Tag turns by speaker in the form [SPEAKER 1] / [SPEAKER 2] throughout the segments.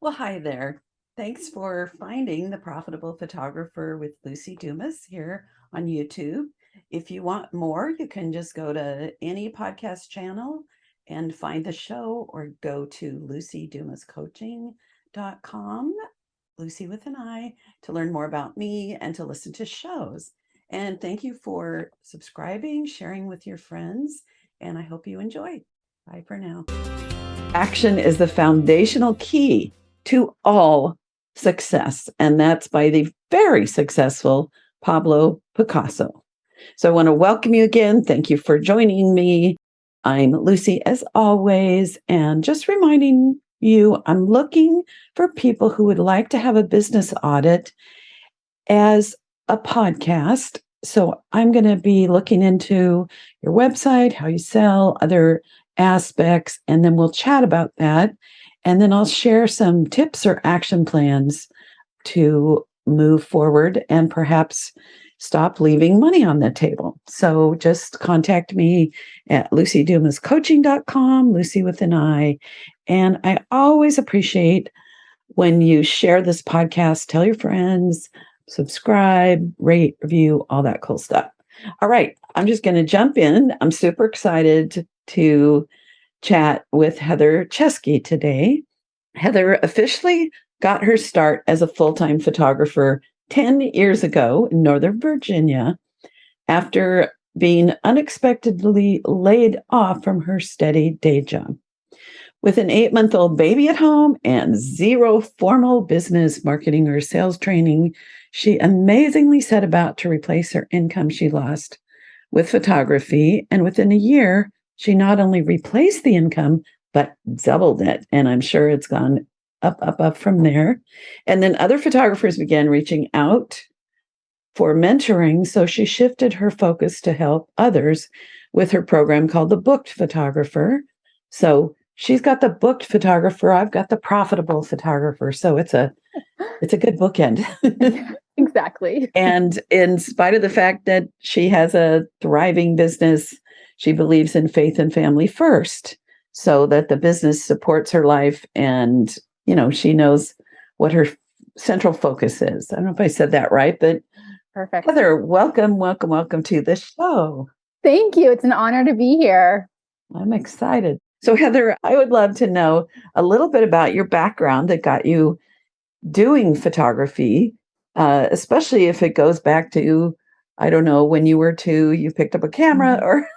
[SPEAKER 1] Well, hi there. Thanks for finding The Profitable Photographer with Lucy Dumas here on YouTube. If you want more, you can just go to any podcast channel and find the show or go to lucydumascoaching.com, Lucy with an I, to learn more about me and to listen to shows. And thank you for subscribing, sharing with your friends, and I hope you enjoy. Bye for now. Action is the foundational key to all success. And that's by the very successful Pablo Picasso. So I want to welcome you again. Thank you for joining me. I'm Lucy, as always, and just reminding you, I'm looking for people who would like to have a business audit as a podcast. So I'm going to be looking into your website, how you sell, other aspects, and then we'll chat about that. And then I'll share some tips or action plans to move forward and perhaps stop leaving money on the table. So just contact me at lucydumascoaching.com, Lucy with an I. And I always appreciate when you share this podcast, tell your friends, subscribe, rate, review, all that cool stuff. All right, I'm just going to jump in. I'm super excited to chat with Heather Chesky today. Heather officially got her start as a full-time photographer 10 years ago in Northern Virginia after being unexpectedly laid off from her steady day job. With an 8-month-old baby at home and zero formal business marketing or sales training, she amazingly set about to replace her income she lost with photography. And within a year, she not only replaced the income, but doubled it. And I'm sure it's gone up from there. And then other photographers began reaching out for mentoring. So she shifted her focus to help others with her program called The Booked Photographer. So she's got the booked photographer. I've got the profitable photographer. So it's a good bookend.
[SPEAKER 2] Exactly.
[SPEAKER 1] And in spite of the fact that she has a thriving business, she believes in faith and family first, so that the business supports her life. And, she knows what her central focus is. I don't know if I said that right, but
[SPEAKER 2] Perfect.
[SPEAKER 1] Heather, welcome to the show.
[SPEAKER 2] Thank you. It's an honor to be here.
[SPEAKER 1] I'm excited. So Heather, I would love to know a little bit about your background that got you doing photography, especially if it goes back to, I don't know, when you were 2, you picked up a camera or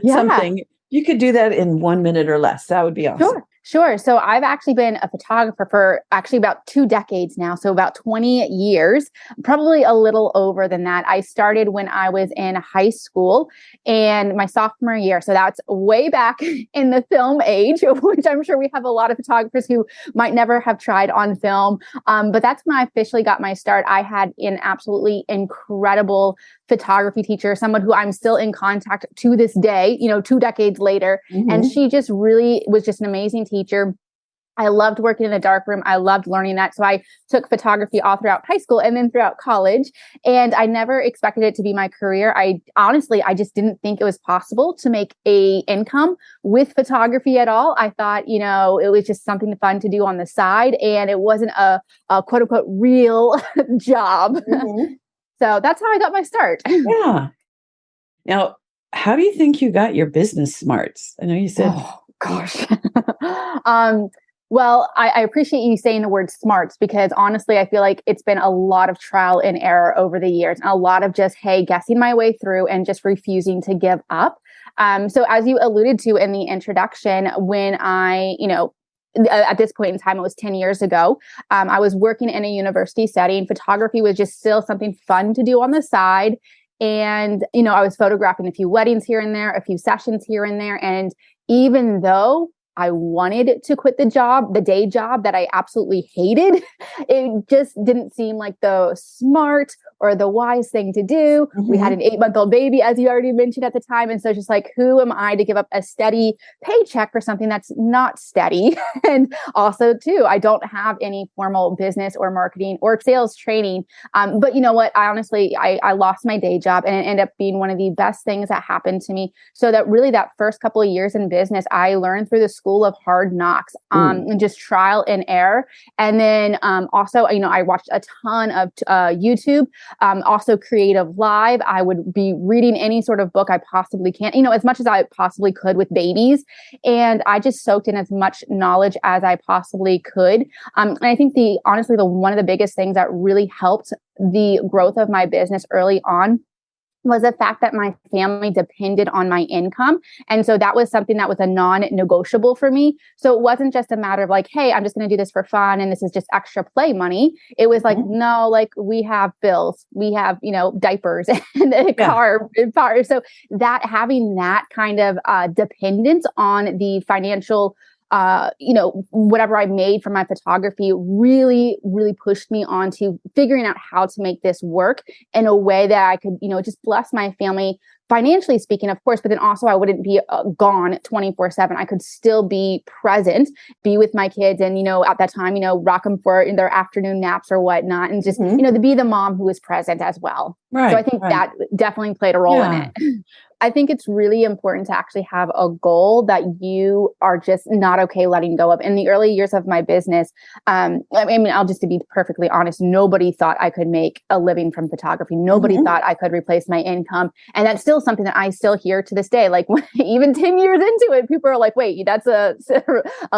[SPEAKER 1] something. You could do that in 1 minute or less. That would be awesome.
[SPEAKER 2] Sure. So I've actually been a photographer for actually about 2 decades now. So about 20 years, probably a little over than that. I started when I was in high school and my sophomore year. So that's way back in the film age, which I'm sure we have a lot of photographers who might never have tried on film. But that's when I officially got my start. I had an absolutely incredible photography teacher, someone who I'm still in contact to this day, 2 decades later. Mm-hmm. And she just really was just an amazing teacher. I loved working in the darkroom. I loved learning that. So I took photography all throughout high school and then throughout college. And I never expected it to be my career. I just didn't think it was possible to make a income with photography at all. I thought, it was just something fun to do on the side. And it wasn't a quote unquote real job. Mm-hmm. So that's how I got my start.
[SPEAKER 1] Yeah. Now, how do you think you got your business smarts? I know you said,
[SPEAKER 2] oh, gosh. Well, I appreciate you saying the word smarts because honestly, I feel like it's been a lot of trial and error over the years and a lot of just, guessing my way through and just refusing to give up. So as you alluded to in the introduction, when at this point in time, it was 10 years ago. I was working in a university setting. Photography was just still something fun to do on the side. And, I was photographing a few weddings here and there, a few sessions here and there. And even though I wanted to quit the day job that I absolutely hated, it just didn't seem like the smart or the wise thing to do. Mm-hmm. We had an 8-month-old baby, as you already mentioned at the time. And so just like, who am I to give up a steady paycheck for something that's not steady? And also too, I don't have any formal business or marketing or sales training. But you know what? I lost my day job and it ended up being one of the best things that happened to me. So that really that first couple of years in business, I learned through the school school of hard knocks, and just trial and error. And then also, I watched a ton of YouTube, also Creative Live. I would be reading any sort of book I possibly can, as much as I possibly could with babies. And I just soaked in as much knowledge as I possibly could. And I think honestly, one of the biggest things that really helped the growth of my business early on was the fact that my family depended on my income. And so that was something that was a non-negotiable for me. So it wasn't just a matter of like, hey, I'm just going to do this for fun and this is just extra play money. It was like, no, like we have bills, we have, diapers and a car. So that having that kind of dependence on the financial whatever I made from my photography really, really pushed me on to figuring out how to make this work in a way that I could, just bless my family financially speaking, of course, but then also I wouldn't be gone 24/7. I could still be present, be with my kids and, at that time, rock them for their afternoon naps or whatnot. And just, to be the mom who is present as well.
[SPEAKER 1] Right.
[SPEAKER 2] So I think that definitely played a role in it. I think it's really important to actually have a goal that you are just not okay letting go of. In the early years of my business, I'll just to be perfectly honest, nobody thought I could make a living from photography. Nobody thought I could replace my income. And that's still something that I still hear to this day. Like even 10 years into it, people are like, wait, that's a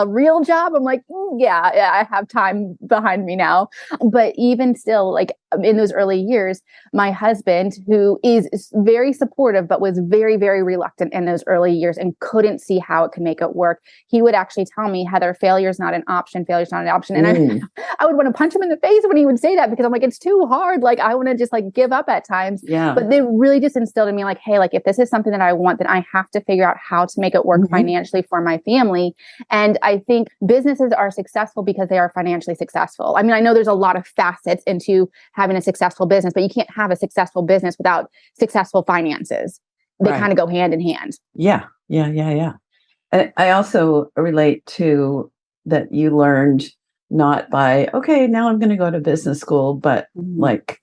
[SPEAKER 2] real job? I'm like, yeah, I have time behind me now. But even still, like in those early years, my husband, who is very supportive, but was very, very reluctant in those early years and couldn't see how it could make it work. He would actually tell me, Heather, failure is not an option. Failure is not an option. And I would want to punch him in the face when he would say that because I'm like, it's too hard. Like I want to just like give up at times.
[SPEAKER 1] Yeah.
[SPEAKER 2] But they really just instilled in me like, hey, like if this is something that I want, then I have to figure out how to make it work financially for my family. And I think businesses are successful because they are financially successful. I mean, I know there's a lot of facets into having a successful business, but you can't have a successful business without successful finances. They kind of go hand in hand.
[SPEAKER 1] Yeah. And I also relate to that you learned not by, okay, now I'm going to go to business school, but like,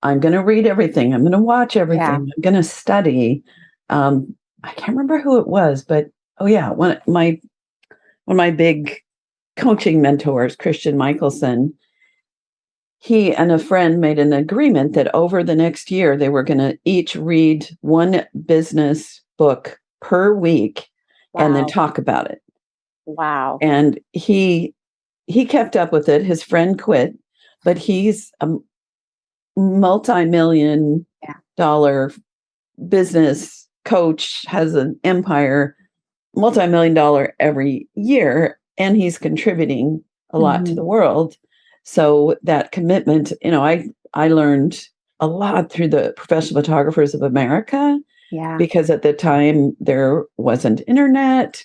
[SPEAKER 1] I'm going to read everything. I'm going to watch everything. I'm going to study. I can't remember who it was, but one of my big coaching mentors, Christian Michelson, he and a friend made an agreement that over the next year, they were going to each read one business book per week and then talk about it.
[SPEAKER 2] Wow.
[SPEAKER 1] And he kept up with it. His friend quit, but he's a multi-million-dollar business coach, has an empire, multi-million-dollar every year, and he's contributing a lot to the world. So that commitment, I learned a lot through the Professional Photographers of America, because at the time there wasn't internet.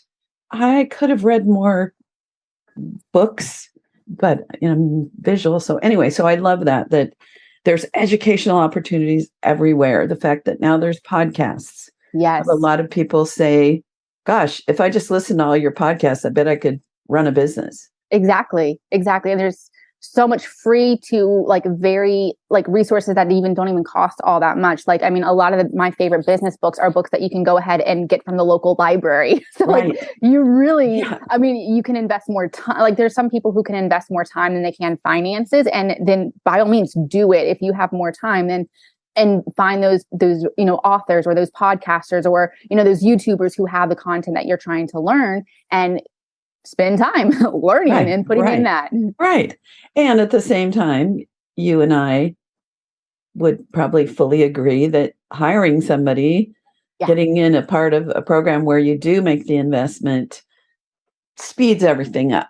[SPEAKER 1] I could have read more books, but visual. So anyway, so I love that there's educational opportunities everywhere. The fact that now there's podcasts.
[SPEAKER 2] Yes.
[SPEAKER 1] A lot of people say, gosh, if I just listen to all your podcasts, I bet I could run a business.
[SPEAKER 2] Exactly. And there's so much free to very resources that don't even cost all that much. Like, I mean, a lot of my favorite business books are books that you can go ahead and get from the local library. So you really, I mean, you can invest more time. Like there's some people who can invest more time than they can finances. And then by all means do it. If you have more time, then and find those authors or those podcasters or, those YouTubers who have the content that you're trying to learn and spend time learning and putting in that.
[SPEAKER 1] Right. And at the same time, you and I would probably fully agree that hiring somebody, getting in a part of a program where you do make the investment speeds everything up.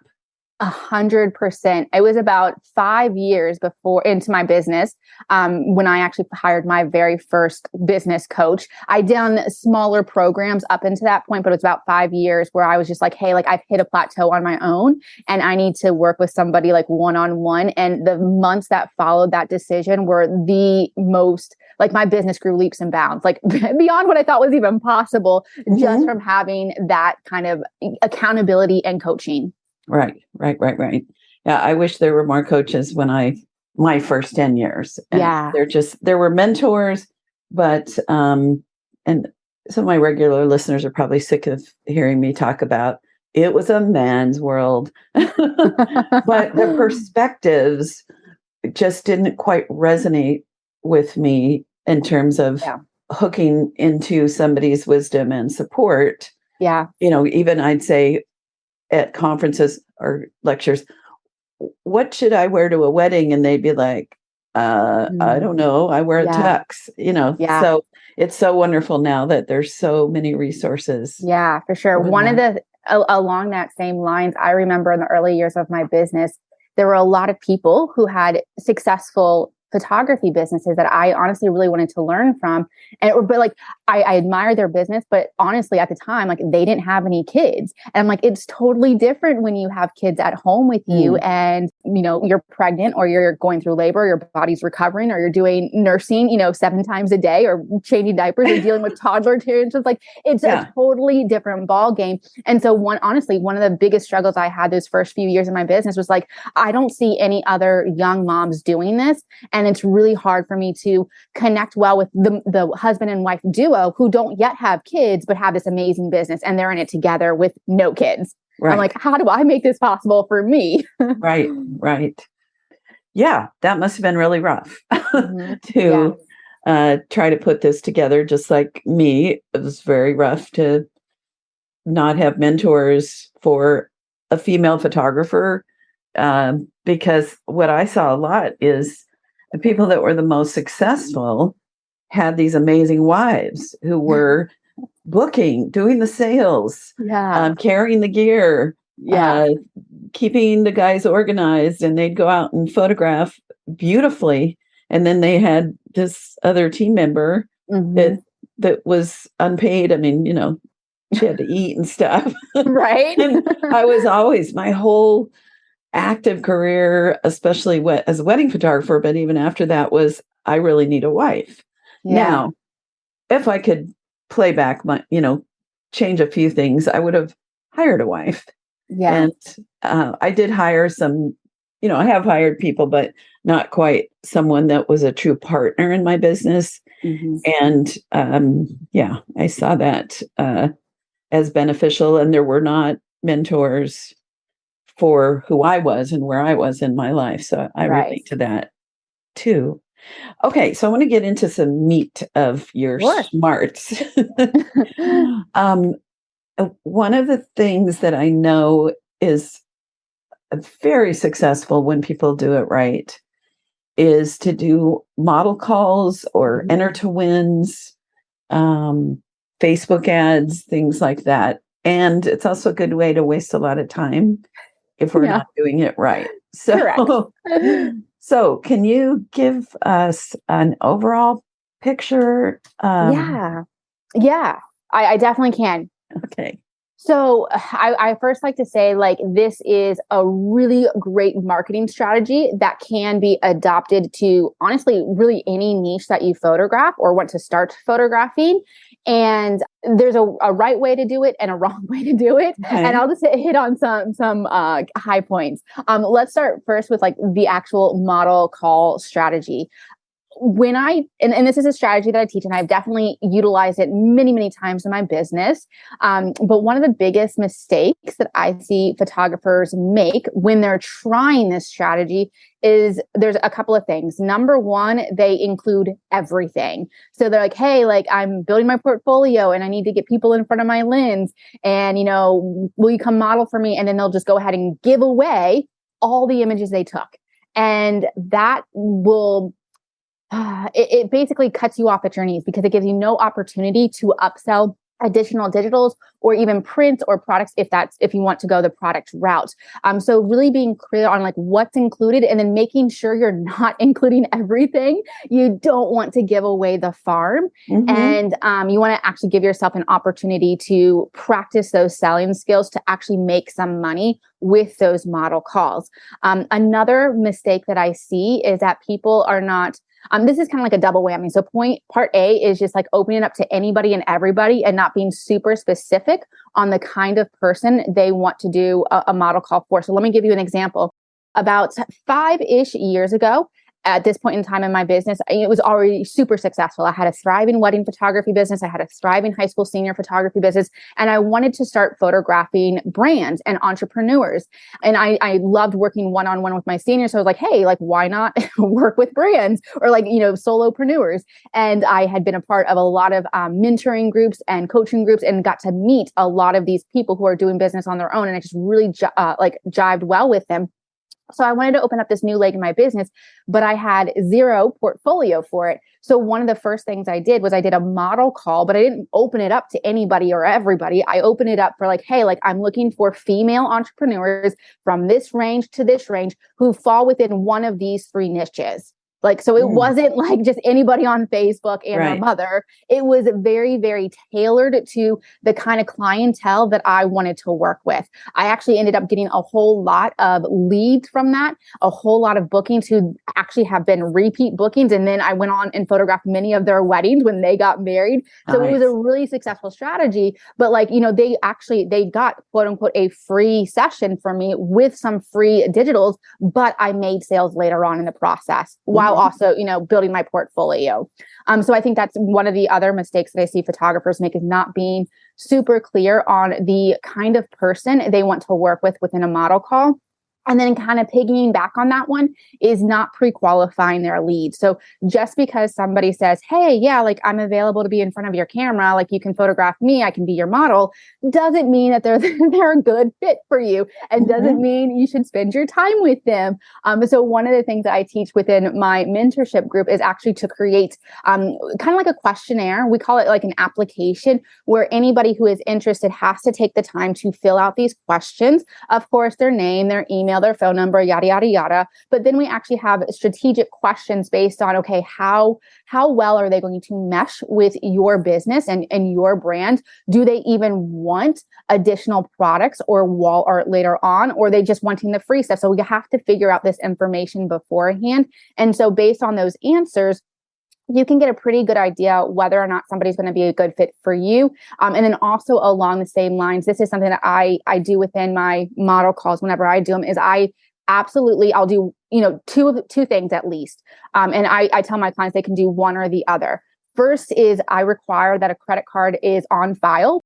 [SPEAKER 2] 100%. It was about 5 years into my business when I actually hired my very first business coach. I'd done smaller programs up until that point, but it was about 5 years where I was just like, hey, I've hit a plateau on my own and I need to work with somebody one-on-one. And the months that followed that decision were the most, my business grew leaps and bounds, beyond what I thought was even possible, just from having that kind of accountability and coaching.
[SPEAKER 1] Right. Yeah, I wish there were more coaches my first 10 years. And there were mentors, but, and some of my regular listeners are probably sick of hearing me talk about it was a man's world. But the perspectives just didn't quite resonate with me in terms of
[SPEAKER 2] Yeah.
[SPEAKER 1] hooking into somebody's wisdom and support.
[SPEAKER 2] Yeah.
[SPEAKER 1] Even I'd say at conferences or lectures, what should I wear to a wedding? And they'd be like, I don't know. I wear a
[SPEAKER 2] Yeah.
[SPEAKER 1] tux,
[SPEAKER 2] Yeah.
[SPEAKER 1] So it's so wonderful now that there's so many resources.
[SPEAKER 2] Yeah, for sure. One of the, along that same lines, I remember in the early years of my business, there were a lot of people who had successful photography businesses that I honestly really wanted to learn from. But like, I admire their business, but honestly, at the time, like they didn't have any kids. And I'm like, it's totally different when you have kids at home with you and, you're pregnant or you're going through labor, your body's recovering, or you're doing nursing, 7 times a day, or changing diapers, or dealing with toddler tears. It's like, it's a totally different ball game. And so one of the biggest struggles I had those first few years of my business was like, I don't see any other young moms doing this. And it's really hard for me to connect well with the husband and wife duo who don't yet have kids, but have this amazing business and they're in it together with no kids. Right. I'm like, how do I make this possible for me?
[SPEAKER 1] Right. Yeah, that must have been really rough to try to put this together. Just like me, it was very rough to not have mentors for a female photographer, because what I saw a lot is the people that were the most successful had these amazing wives who were booking, doing the sales, carrying the gear, keeping the guys organized, and they'd go out and photograph beautifully. And then they had this other team member that was unpaid. I mean, she had to eat and stuff.
[SPEAKER 2] Right.
[SPEAKER 1] And I was always, my whole active career, especially as a wedding photographer, but even after that, was I really need a wife. Now, if I could play back my, change a few things, I would have hired a wife. Yeah. And I did hire some, I have hired people, but not quite someone that was a true partner in my business. And I saw that as beneficial. And there were not mentors for who I was and where I was in my life. So I relate to that too. Okay, so I want to get into some meat of your smarts. One of the things that I know is very successful when people do it right is to do model calls or enter to wins, Facebook ads, things like that. And it's also a good way to waste a lot of time if we're not doing it right. So, so can you give us an overall picture?
[SPEAKER 2] I definitely can.
[SPEAKER 1] Okay.
[SPEAKER 2] So I first like to say, like, this is a really great marketing strategy that can be adopted to, honestly, really any niche that you photograph or want to start photographing. And there's a right way to do it and a wrong way to do it. Okay. And I'll just hit on some high points. Let's start first with like the actual model call strategy. When and this is a strategy that I teach, and I've definitely utilized it many, many times in my business. But one of the biggest mistakes that I see photographers make when they're trying this strategy is there's a couple of things. Number one, they include everything. So they're like, hey, like I'm building my portfolio and I need to get people in front of my lens, and, will you come model for me? And then they'll just go ahead and give away all the images they took. And that will it basically cuts you off at your knees because it gives you no opportunity to upsell additional digitals or even prints or products if you want to go the product route. So really being clear on like what's included and then making sure you're not including everything. You don't want to give away the farm. And you want to actually give yourself an opportunity to practice those selling skills to actually make some money with those model calls. Another mistake that I see is that people are not this is kind of like a double whammy. So part A is just like opening it up to anybody and everybody and not being super specific on the kind of person they want to do a model call for. So let me give you an example. About 5-ish years ago, at this point in time in my business, it was already super successful. I had a thriving wedding photography business. I had a thriving high school senior photography business. And I wanted to start photographing brands and entrepreneurs. And I loved working one-on-one with my seniors. So I was like, hey, like, why not work with brands or like, solopreneurs? And I had been a part of a lot of mentoring groups and coaching groups and got to meet a lot of these people who are doing business on their own. And I just really jived well with them. So I wanted to open up this new leg in my business, but I had zero portfolio for it. So one of the first things I did was I did a model call, but I didn't open it up to anybody or everybody. I opened it up for like, hey, like I'm looking for female entrepreneurs from this range to this range who fall within one of these three niches. Like, so it wasn't like just anybody on Facebook and their mother. It was very, very tailored to the kind of clientele that I wanted to work with. I actually ended up getting a whole lot of leads from that, a whole lot of bookings who actually have been repeat bookings. And then I went on and photographed many of their weddings when they got married. So it was a really successful strategy. But like, they got quote unquote a free session for me with some free digitals, but I made sales later on in the process while also, building my portfolio. So I think that's one of the other mistakes that I see photographers make is not being super clear on the kind of person they want to work with within a model call. And then kind of piggying back on that one is not pre-qualifying their leads. So just because somebody says, hey, yeah, like I'm available to be in front of your camera, like you can photograph me, I can be your model, doesn't mean that they're a good fit for you and doesn't mean you should spend your time with them. So one of the things that I teach within my mentorship group is actually to create kind of like a questionnaire. We call it like an application where anybody who is interested has to take the time to fill out these questions. Of course, their name, their email, their phone number, yada, yada, yada. But then we actually have strategic questions based on, okay, how well are they going to mesh with your business and your brand? Do they even want additional products or wall art later on, or are they just wanting the free stuff? So we have to figure out this information beforehand. And so based on those answers, you can get a pretty good idea whether or not somebody's going to be a good fit for you. And then also along the same lines, this is something that I do within my model calls whenever I do them, is I'll do, two things at least. And I tell my clients they can do one or the other. First is I require that a credit card is on file.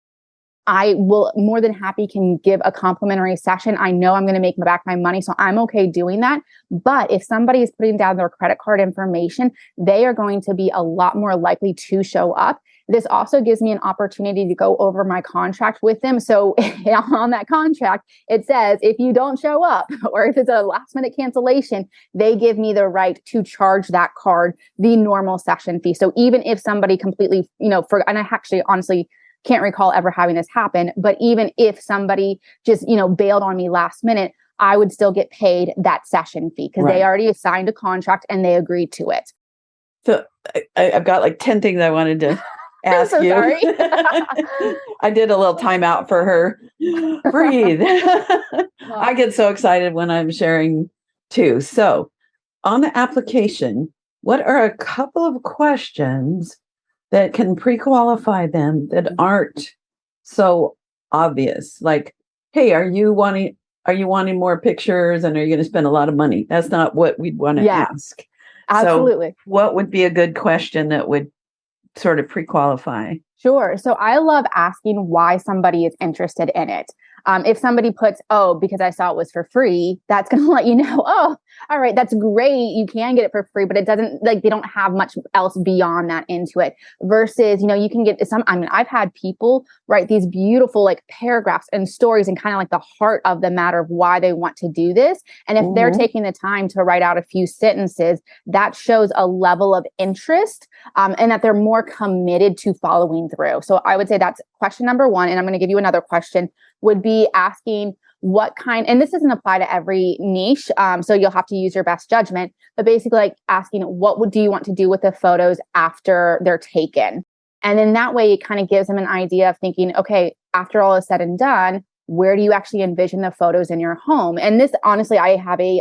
[SPEAKER 2] I will more than happy can give a complimentary session. I know I'm going to make back my money, so I'm okay doing that. But if somebody is putting down their credit card information, they are going to be a lot more likely to show up. This also gives me an opportunity to go over my contract with them. So on that contract, it says if you don't show up or if it's a last minute cancellation, they give me the right to charge that card the normal session fee. So even if somebody completely, and I actually honestly can't recall ever having this happen, but even if somebody just, bailed on me last minute, I would still get paid that session fee because they already signed a contract and they agreed to it.
[SPEAKER 1] So I've got like 10 things I wanted to ask
[SPEAKER 2] I'm so
[SPEAKER 1] you.
[SPEAKER 2] Sorry.
[SPEAKER 1] I did a little timeout for her. Breathe. I get so excited when I'm sharing too. So on the application, what are a couple of questions that can pre-qualify them that aren't so obvious? Like, hey, are you wanting more pictures and are you going to spend a lot of money? That's not what we'd want to ask.
[SPEAKER 2] Absolutely.
[SPEAKER 1] So what would be a good question that would sort of pre-qualify?
[SPEAKER 2] Sure. So I love asking why somebody is interested in it. If somebody puts, because I saw it was for free, that's going to let you know, all right, that's great. You can get it for free, but it doesn't, like, they don't have much else beyond that into it versus, you can get I've had people write these beautiful like paragraphs and stories and kind of like the heart of the matter of why they want to do this. And if they're taking the time to write out a few sentences, that shows a level of interest and that they're more committed to following through. So I would say that's question number one. And I'm going to give you another question, would be asking what kind, and this doesn't apply to every niche, so you'll have to use your best judgment, but basically like asking do you want to do with the photos after they're taken? And then that way it kind of gives them an idea of thinking, okay, after all is said and done, where do you actually envision the photos in your home? And this, honestly, I have a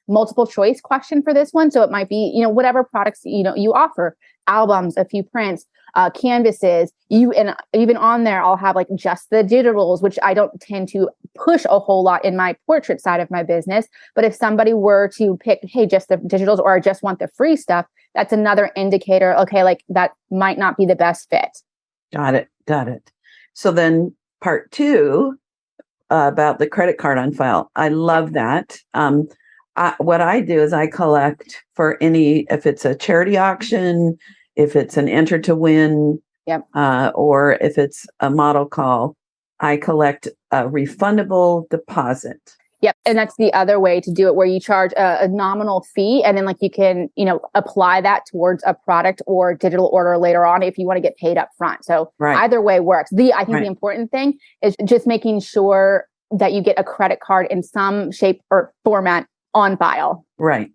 [SPEAKER 2] multiple choice question for this one. So it might be, whatever products, you offer, albums, a few prints, canvases, and even on there, I'll have like just the digitals, which I don't tend to push a whole lot in my portrait side of my business. But if somebody were to pick, hey, just the digitals, or I just want the free stuff, that's another indicator. Okay, like that might not be the best fit.
[SPEAKER 1] Got it. Got it. So then part two, about the credit card on file. I love that. What I do is I collect for if it's a charity auction, if it's an enter to win, or if it's a model call, I collect a refundable deposit.
[SPEAKER 2] Yep. And that's the other way to do it, where you charge a nominal fee, and then like you can, apply that towards a product or digital order later on if you want to get paid up front. So either way works. I think the important thing is just making sure that you get a credit card in some shape or format on file.
[SPEAKER 1] Right.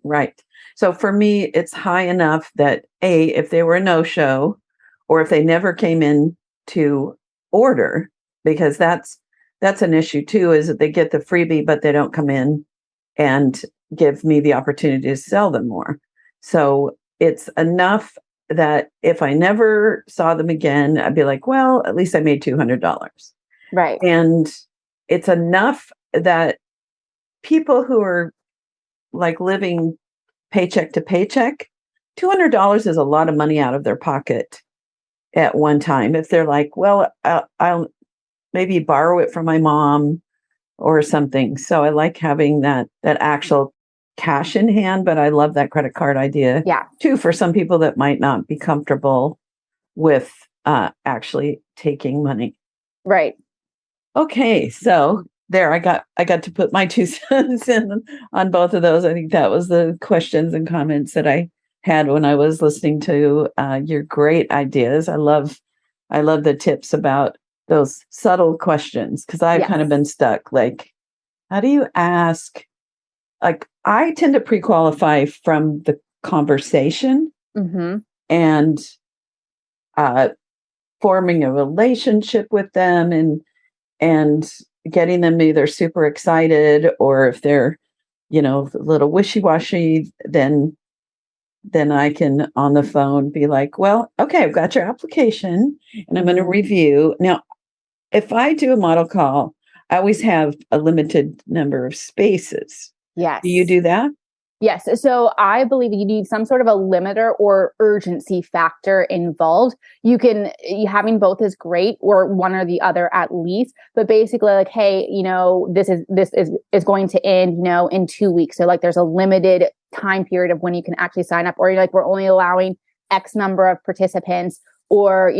[SPEAKER 1] So for me, it's high enough that if they were a no-show, or if they never came in to order, because that's an issue too, is that they get the freebie, but they don't come in and give me the opportunity to sell them more. So it's enough that if I never saw them again, I'd be like, well, at least I made $200.
[SPEAKER 2] Right.
[SPEAKER 1] And it's enough that people who are like living paycheck to paycheck, $200 is a lot of money out of their pocket at one time. If they're like, well, I'll maybe borrow it from my mom or something. So I like having that actual cash in hand, but I love that credit card idea too, for some people that might not be comfortable with actually taking money.
[SPEAKER 2] Right.
[SPEAKER 1] Okay. So there, I got to put my 2 cents in on both of those. I think that was the questions and comments that I had when I was listening to your great ideas. I love the tips about those subtle questions, because I've kind of been stuck. Like, how do you ask? Like, I tend to pre-qualify from the conversation and forming a relationship with them, and getting them either super excited, or if they're, a little wishy-washy, then I can on the phone be like, well, okay, I've got your application and I'm going to review. Now, if I do a model call, I always have a limited number of spaces.
[SPEAKER 2] Yes.
[SPEAKER 1] Do you do that?
[SPEAKER 2] Yes. So I believe you need some sort of a limiter or urgency factor involved. Having both is great, or one or the other at least, but basically like, hey, this is going to end, in 2 weeks. So like there's a limited time period of when you can actually sign up, or like, we're only allowing X number of participants, or,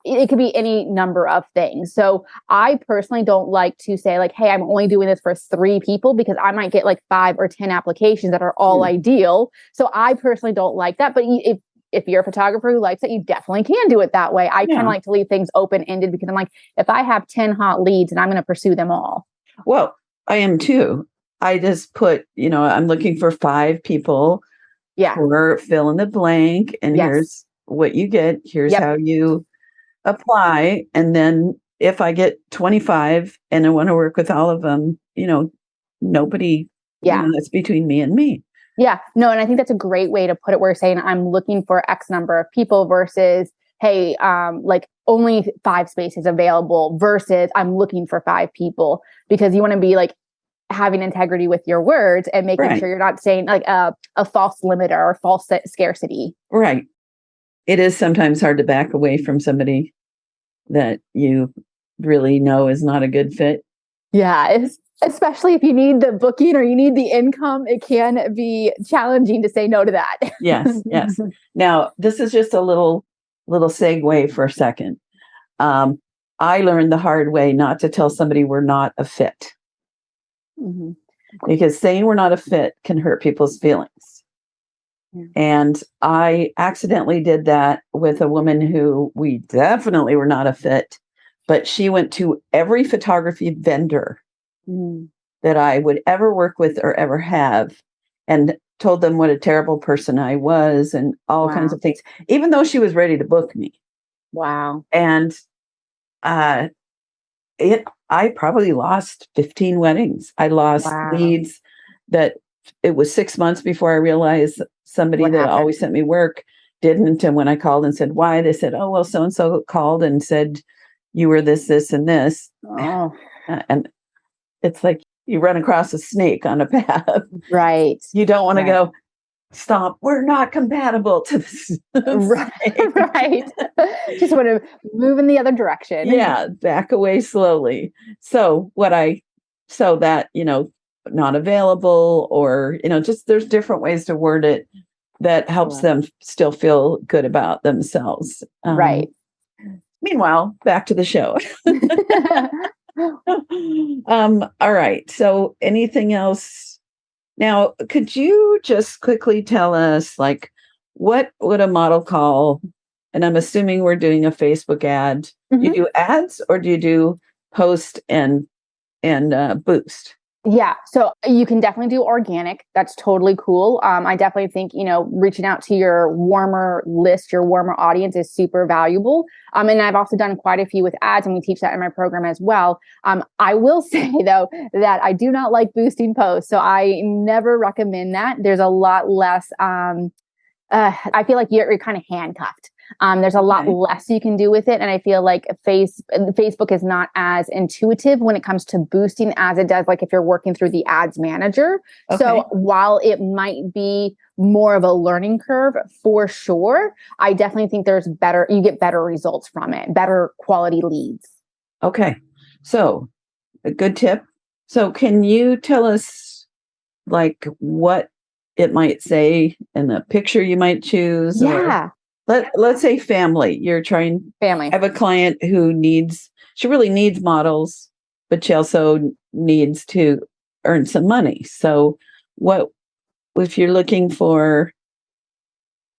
[SPEAKER 2] it could be any number of things. So I personally don't like to say like, hey, I'm only doing this for 3 people, because I might get like 5 or 10 applications that are all ideal. So I personally don't like that. But if you're a photographer who likes it, you definitely can do it that way. I kind of like to leave things open-ended, because I'm like, if I have 10 hot leads, and I'm going to pursue them all.
[SPEAKER 1] Well, I am too. I just put, I'm looking for 5 people for fill in the blank. And here's what you get. Here's how you apply. And then if I get 25 and I want to work with all of them, nobody, that's between me and me.
[SPEAKER 2] Yeah, no. And I think that's a great way to put it, where you're saying I'm looking for X number of people versus, hey, like only 5 spaces available, versus I'm looking for 5 people, because you want to be like having integrity with your words and making sure you're not saying like a false limiter or false scarcity.
[SPEAKER 1] Right. It is sometimes hard to back away from somebody that you really know is not a good fit.
[SPEAKER 2] Yeah, especially if you need the booking or you need the income, it can be challenging to say no to that.
[SPEAKER 1] Yes. Now, this is just a little segue for a second. I learned the hard way not to tell somebody we're not a fit. Because saying we're not a fit can hurt people's feelings. And I accidentally did that with a woman who we definitely were not a fit, but she went to every photography vendor that I would ever work with or ever have, and told them what a terrible person I was and all kinds of things, even though she was ready to book me.
[SPEAKER 2] Wow.
[SPEAKER 1] And I probably lost 15 weddings. I lost leads that it was 6 months before I realized somebody that always sent me work didn't. And when I called and said why, they said, oh, well, so-and-so called and said you were this, and this.
[SPEAKER 2] Oh.
[SPEAKER 1] And it's like you run across a snake on a path.
[SPEAKER 2] Right.
[SPEAKER 1] You don't want to
[SPEAKER 2] Right.
[SPEAKER 1] go, stop, we're not compatible to this
[SPEAKER 2] Right.
[SPEAKER 1] snake.
[SPEAKER 2] Right. Just want to move in the other direction.
[SPEAKER 1] Yeah, back away slowly. So so that, not available, or, just there's different ways to word it that helps
[SPEAKER 2] Sure.
[SPEAKER 1] them still feel good about themselves.
[SPEAKER 2] Right.
[SPEAKER 1] Meanwhile, back to the show. All right. So anything else? Now, could you just quickly tell us, like, what would a model call? And I'm assuming we're doing a Facebook ad. Do you
[SPEAKER 2] Mhm.
[SPEAKER 1] do ads, or do you do post and boost?
[SPEAKER 2] Yeah. So you can definitely do organic. That's totally cool. I definitely think, reaching out to your warmer list, your warmer audience is super valuable. And I've also done quite a few with ads, and we teach that in my program as well. I will say though, that I do not like boosting posts. So I never recommend that. There's a lot less, I feel like you're kind of handcuffed. There's a lot less you can do with it. And I feel like Facebook is not as intuitive when it comes to boosting as it does, like if you're working through the ads manager.
[SPEAKER 1] Okay.
[SPEAKER 2] So while it might be more of a learning curve for sure, I definitely think you get better results from it, better quality leads.
[SPEAKER 1] Okay. So a good tip. So can you tell us, like, what it might say in the picture you might choose?
[SPEAKER 2] Yeah.
[SPEAKER 1] Let's say family.
[SPEAKER 2] Family.
[SPEAKER 1] I have a client who she really needs models, but she also needs to earn some money. So if you're looking for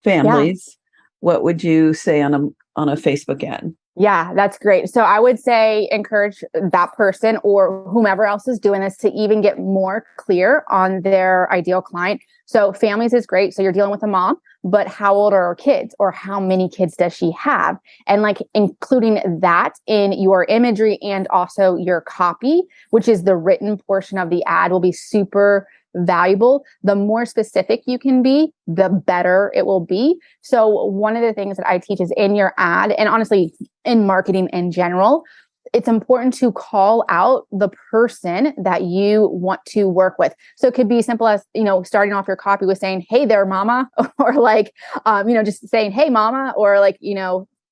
[SPEAKER 1] families, what would you say on a Facebook ad?
[SPEAKER 2] Yeah, that's great. So I would say encourage that person or whomever else is doing this to even get more clear on their ideal client. So families is great. So you're dealing with a mom, but how old are her kids, or how many kids does she have? And like including that in your imagery and also your copy, which is the written portion of the ad, will be super valuable. The more specific you can be, the better it will be. So one of the things that I teach is in your ad, and honestly, in marketing in general, it's important to call out the person that you want to work with. So it could be simple as, starting off your copy with saying, "Hey there, mama," or like, just saying, "Hey, mama," or like,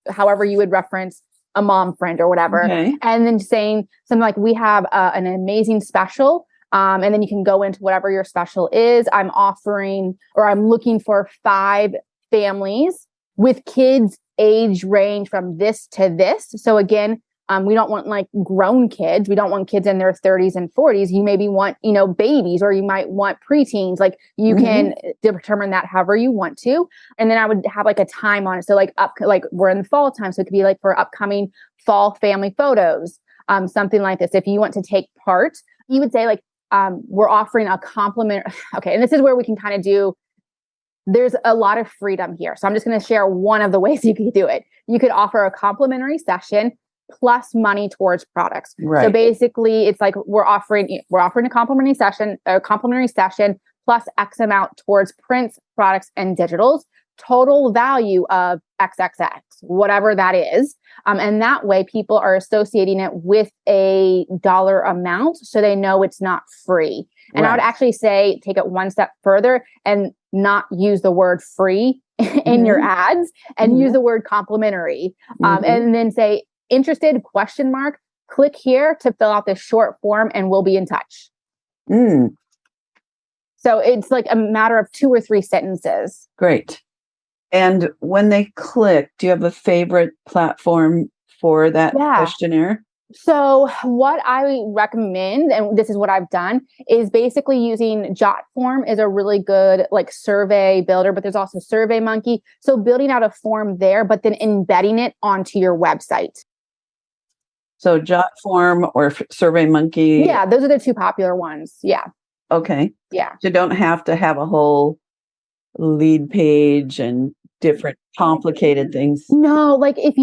[SPEAKER 2] however you would reference a mom friend or whatever.
[SPEAKER 1] Okay.
[SPEAKER 2] And then saying something like, "We have an amazing special." And then you can go into whatever your special is. I'm looking for 5 families with kids age range from this to this. So again, we don't want like grown kids. We don't want kids in their 30s and 40s. You maybe want, babies, or you might want preteens. Like you can determine that however you want to. And then I would have like a time on it. So like we're in the fall time. So it could be like for upcoming fall family photos, something like this. If you want to take part, you would say like, we're offering a compliment. Okay. And this is where we can kind of there's a lot of freedom here. So I'm just going to share one of the ways you could do it. You could offer a complimentary session plus money towards products.
[SPEAKER 1] Right.
[SPEAKER 2] So basically it's like we're offering a complimentary session plus X amount towards prints, products, and digitals, total value of XXX, whatever that is. And that way people are associating it with a dollar amount so they know it's not free. And I would actually say take it one step further and not use the word free in your ads, and use the word complimentary. And then say interested ? Click here to fill out this short form and we'll be in touch. So it's like a matter of 2 or 3 sentences.
[SPEAKER 1] Great. And when they click, do you have a favorite platform for that questionnaire?
[SPEAKER 2] So what I recommend, and this is what I've done, is basically using JotForm is a really good like survey builder, but there's also SurveyMonkey. So building out a form there, but then embedding it onto your website.
[SPEAKER 1] So JotForm or SurveyMonkey?
[SPEAKER 2] Yeah, those are the 2 popular ones. Yeah.
[SPEAKER 1] Okay.
[SPEAKER 2] Yeah.
[SPEAKER 1] You don't have to have a whole lead page and different complicated things.
[SPEAKER 2] No, like if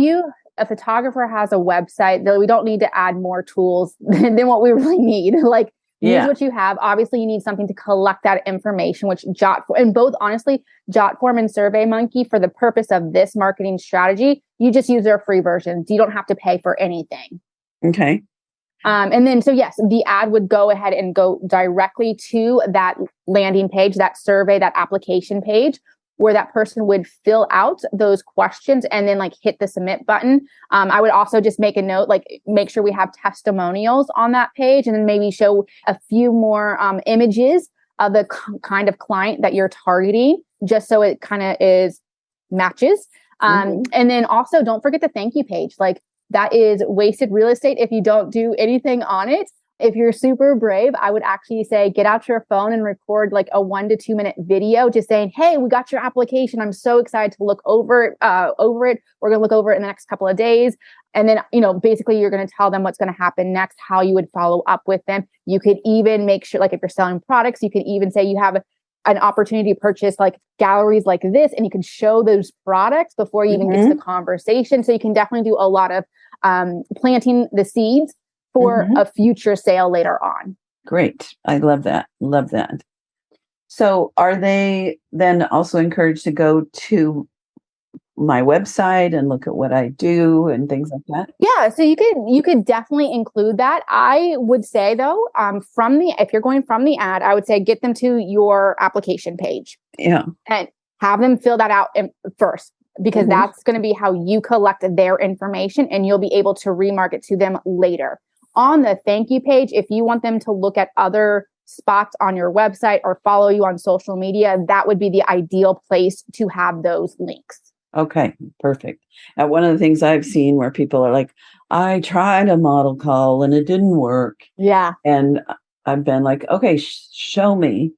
[SPEAKER 2] a photographer has a website, we don't need to add more tools than what we really need. Like use what you have. Obviously you need something to collect that information, which and both honestly, JotForm and SurveyMonkey, for the purpose of this marketing strategy, you just use their free versions. You don't have to pay for anything.
[SPEAKER 1] Okay.
[SPEAKER 2] And then, so yes, the ad would go ahead and go directly to that landing page, that survey, that application page, where that person would fill out those questions and then like hit the submit button. I would also just make a note, like make sure we have testimonials on that page, and then maybe show a few more images of the kind of client that you're targeting, just so it kind of matches. And then also don't forget the thank you page. Like that is wasted real estate if you don't do anything on it. If you're super brave, I would actually say get out your phone and record like a 1 to 2 minute video just saying, hey, we got your application. I'm so excited to look over it. We're going to look over it in the next couple of days. And then, basically you're going to tell them what's going to happen next, how you would follow up with them. You could even make sure, like if you're selling products, you could even say you have an opportunity to purchase like galleries like this, and you can show those products before you even get to the conversation. So you can definitely do a lot of planting the seeds for a future sale later on.
[SPEAKER 1] Great. I love that. Love that. So are they then also encouraged to go to my website and look at what I do and things like that?
[SPEAKER 2] Yeah, so you could definitely include that. I would say though, if you're going from the ad, I would say get them to your application page.
[SPEAKER 1] Yeah.
[SPEAKER 2] And have them fill that out first, because that's going to be how you collect their information, and you'll be able to remarket to them later. On the thank you page, if you want them to look at other spots on your website or follow you on social media, that would be the ideal place to have those links.
[SPEAKER 1] Okay, perfect. One of the things I've seen where people are like, I tried a model call and it didn't work.
[SPEAKER 2] Yeah.
[SPEAKER 1] And I've been like, okay, show me.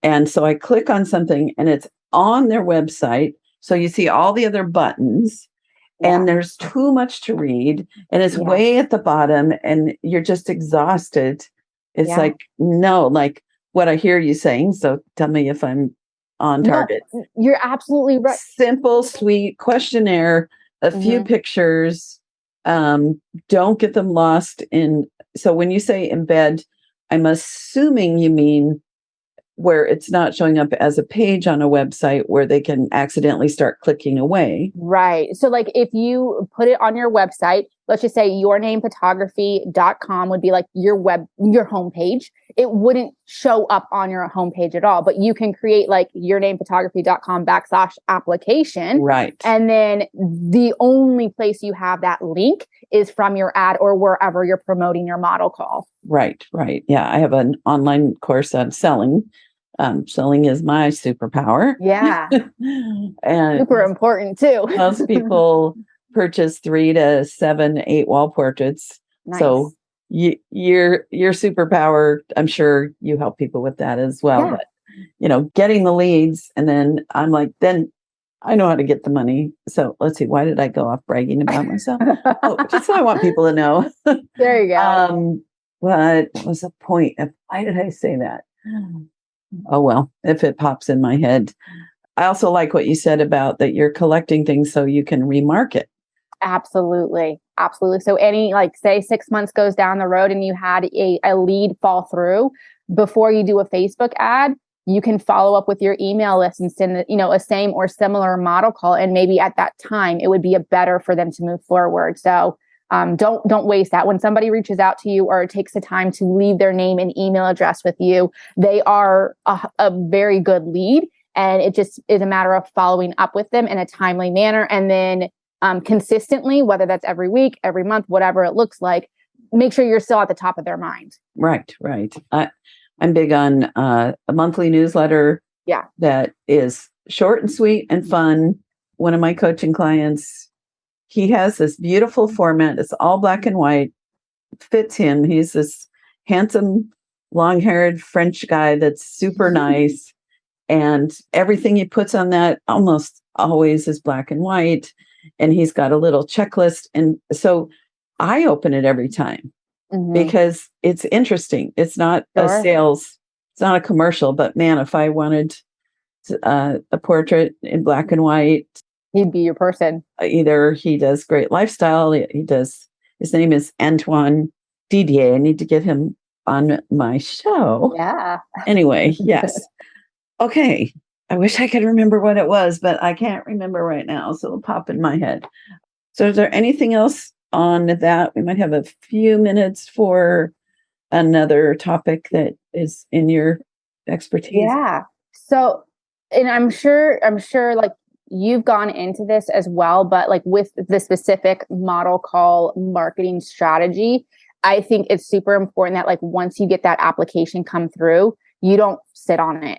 [SPEAKER 1] And so I click on something and it's on their website. So you see all the other buttons. And there's too much to read, and it's way at the bottom, and you're just exhausted. It's like, no, like what I hear you saying. So tell me if I'm on target.
[SPEAKER 2] No, you're absolutely right.
[SPEAKER 1] Simple, sweet questionnaire, a few pictures. Don't get them lost in. So when you say embed, I'm assuming you mean where it's not showing up as a page on a website where they can accidentally start clicking away.
[SPEAKER 2] Right. So like if you put it on your website, let's just say yournamephotography.com would be like your homepage. It wouldn't show up on your homepage at all, but you can create like yournamephotography.com/application.
[SPEAKER 1] Right.
[SPEAKER 2] And then the only place you have that link is from your ad or wherever you're promoting your model call.
[SPEAKER 1] Right. Right. Yeah. I have an online course on selling. Selling is my superpower.
[SPEAKER 2] Yeah.
[SPEAKER 1] And
[SPEAKER 2] super important too.
[SPEAKER 1] most people purchase 3 to 7, 8 wall portraits.
[SPEAKER 2] Nice.
[SPEAKER 1] So your superpower, I'm sure you help people with that as well.
[SPEAKER 2] Yeah.
[SPEAKER 1] But getting the leads, and then I'm like, then I know how to get the money. So let's see, why did I go off bragging about myself? Just so I want people to know.
[SPEAKER 2] There you go.
[SPEAKER 1] What was the point? Why did I say that? Oh, well, if it pops in my head. I also like what you said about that you're collecting things so you can remarket.
[SPEAKER 2] Absolutely. Absolutely. So say 6 months goes down the road and you had a lead fall through, before you do a Facebook ad, you can follow up with your email list and send a same or similar model call. And maybe at that time, it would be better for them to move forward. So don't waste that. When somebody reaches out to you or takes the time to leave their name and email address with you, they are a very good lead. And it just is a matter of following up with them in a timely manner. And then consistently, whether that's every week, every month, whatever it looks like, make sure you're still at the top of their mind.
[SPEAKER 1] Right, right. I'm big on a monthly newsletter.
[SPEAKER 2] Yeah.
[SPEAKER 1] That is short and sweet and fun. One of my coaching clients, he has this beautiful format. It's all black and white, fits him. He's this handsome, long-haired French guy that's super nice. And everything he puts on that almost always is black and white. And he's got a little checklist. And so I open it every time because it's interesting. It's not a sales, it's not a commercial, but man, if I wanted a portrait in black and white,
[SPEAKER 2] he'd be your person.
[SPEAKER 1] Either he does great lifestyle. His name is Antoine Didier. I need to get him on my show.
[SPEAKER 2] Yeah.
[SPEAKER 1] Anyway, yes. Okay. I wish I could remember what it was, but I can't remember right now. So it'll pop in my head. So is there anything else on that. We might have a few minutes for another topic that is in your expertise.
[SPEAKER 2] Yeah. So, and I'm sure like you've gone into this as well, but like with the specific model call marketing strategy, I think it's super important that like once you get that application come through, you don't sit on it.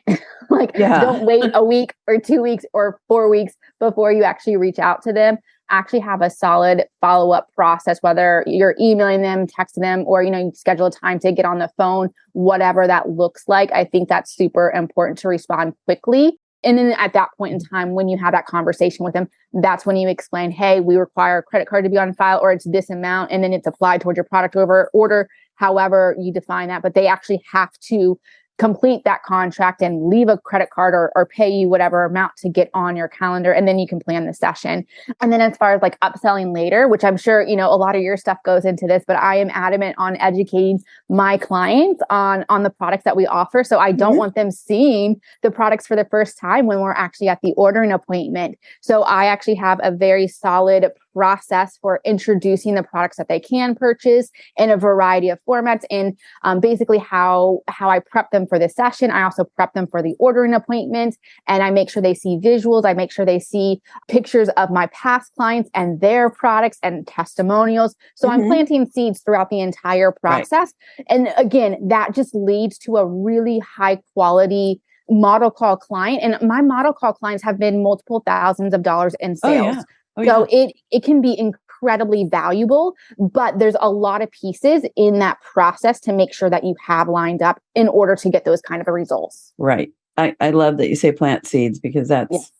[SPEAKER 2] Like, don't wait a week or 2 weeks or 4 weeks before you actually reach out to them. Actually have a solid follow-up process, whether you're emailing them, texting them, or, you schedule a time to get on the phone, whatever that looks like. I think that's super important to respond quickly. And then at that point in time, when you have that conversation with them, that's when you explain, hey, we require a credit card to be on file, or it's this amount, and then it's applied towards your product order, however you define that. But they actually have to complete that contract and leave a credit card or pay you whatever amount to get on your calendar. And then you can plan the session. And then as far as like upselling later, which I'm sure, a lot of your stuff goes into this, but I am adamant on educating my clients on the products that we offer. So I don't want them seeing the products for the first time when we're actually at the ordering appointment. So I actually have a very solid process for introducing the products that they can purchase in a variety of formats, and basically how I prep them for the session. I also prep them for the ordering appointment, and I make sure they see visuals. I make sure they see pictures of my past clients and their products and testimonials. So I'm planting seeds throughout the entire process. Right. And again, that just leads to a really high quality model call client. And my model call clients have been multiple thousands of dollars in sales. So it can be incredibly valuable, but there's a lot of pieces in that process to make sure that you have lined up in order to get those kind of results.
[SPEAKER 1] Right. I love that you say plant seeds, because that's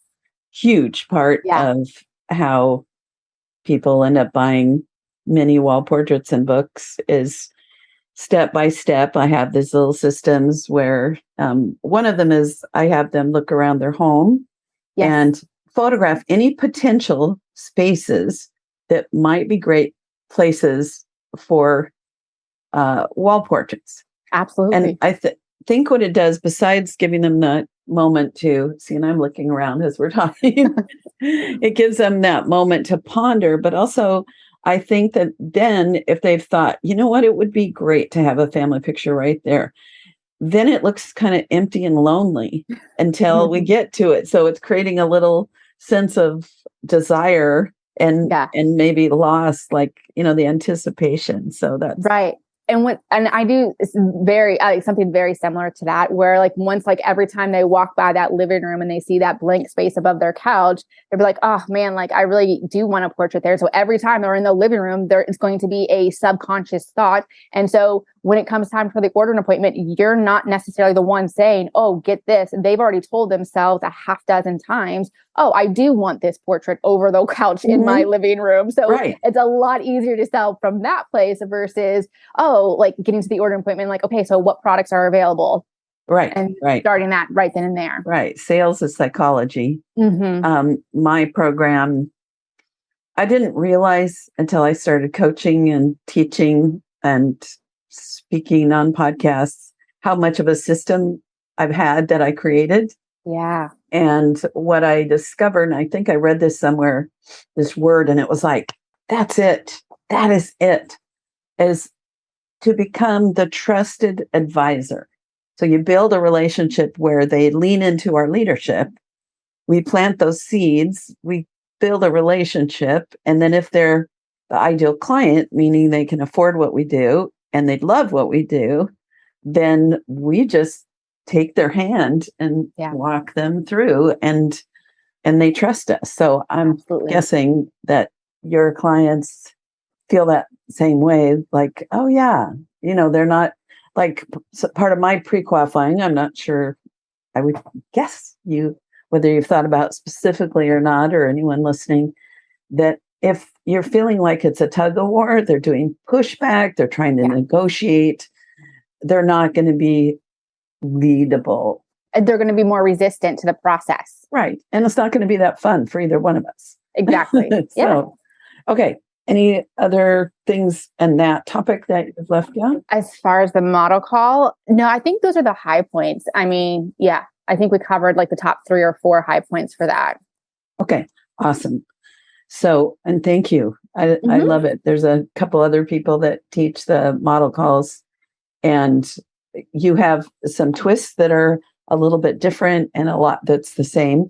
[SPEAKER 1] huge part of how people end up buying mini wall portraits and books is step by step. I have these little systems where one of them is I have them look around their home and photograph any potential spaces that might be great places for wall portraits.
[SPEAKER 2] Absolutely.
[SPEAKER 1] And I think what it does, besides giving them the moment to see, and I'm looking around as we're talking, it gives them that moment to ponder. But also, I think that then if they've thought, you know what, it would be great to have a family picture right there, then it looks kind of empty and lonely until we get to it. So it's creating a little sense of desire and maybe loss, like, the anticipation. So that's
[SPEAKER 2] right. And I do something very similar to that, where like once, like every time they walk by that living room and they see that blank space above their couch, they'll be like, oh man, like I really do want a portrait there. So every time they're in the living room, there is going to be a subconscious thought. And so when it comes time for the ordering appointment, you're not necessarily the one saying, oh, get this. They've already told themselves a half dozen times, oh, I do want this portrait over the couch in my living room. So it's a lot easier to sell from that place versus, like getting to the ordering appointment, like, okay, so what products are available?
[SPEAKER 1] Right.
[SPEAKER 2] And starting that right then and there.
[SPEAKER 1] Right. Sales is psychology. My program, I didn't realize until I started coaching and teaching and speaking on podcasts how much of a system I've had that I created.
[SPEAKER 2] Yeah.
[SPEAKER 1] And what I discovered, and I think I read this somewhere, this word, and it was like, that's it. That is it, is to become the trusted advisor. So you build a relationship where they lean into our leadership. We plant those seeds, we build a relationship. And then if they're the ideal client, meaning they can afford what we do and they love what we do, then we just take their hand and walk them through, and they trust us. So I'm guessing that your clients feel that same way, like, oh yeah, they're not like part of my pre-qualifying. I'm not sure, I would guess whether you've thought about specifically or not, or anyone listening, that if you're feeling like it's a tug of war, they're doing pushback, they're trying to negotiate, they're not going to be leadable.
[SPEAKER 2] They're going to be more resistant to the process.
[SPEAKER 1] Right. And it's not going to be that fun for either one of us.
[SPEAKER 2] Exactly.
[SPEAKER 1] Okay. Any other things in that topic that you've left out?
[SPEAKER 2] As far as the model call, no, I think those are the high points. I mean, I think we covered like the top 3 or 4 high points for that.
[SPEAKER 1] Okay. Awesome. So, and thank you. I love it. There's a couple other people that teach the model calls, and you have some twists that are a little bit different and a lot that's the same.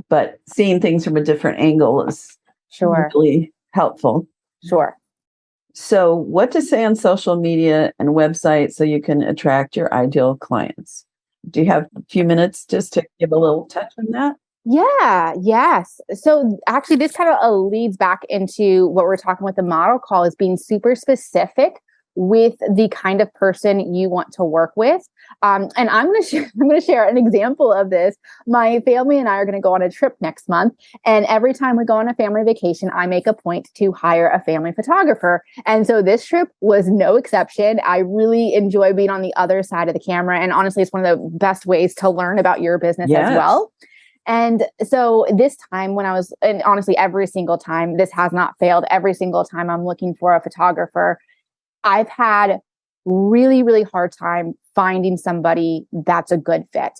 [SPEAKER 1] But seeing things from a different angle is really helpful.
[SPEAKER 2] Sure.
[SPEAKER 1] So, what to say on social media and websites so you can attract your ideal clients? Do you have a few minutes just to give a little touch on that?
[SPEAKER 2] Yeah, yes. So actually, this kind of leads back into what we're talking with the model call is being super specific with the kind of person you want to work with. And I'm going to share an example of this. My family and I are going to go on a trip next month, and every time we go on a family vacation, I make a point to hire a family photographer. And so this trip was no exception. I really enjoy being on the other side of the camera, and honestly, it's one of the best ways to learn about your business as well. And so this time when I was, and honestly, every single time, this has not failed. Every single time I'm looking for a photographer, I've had really, really hard time finding somebody that's a good fit.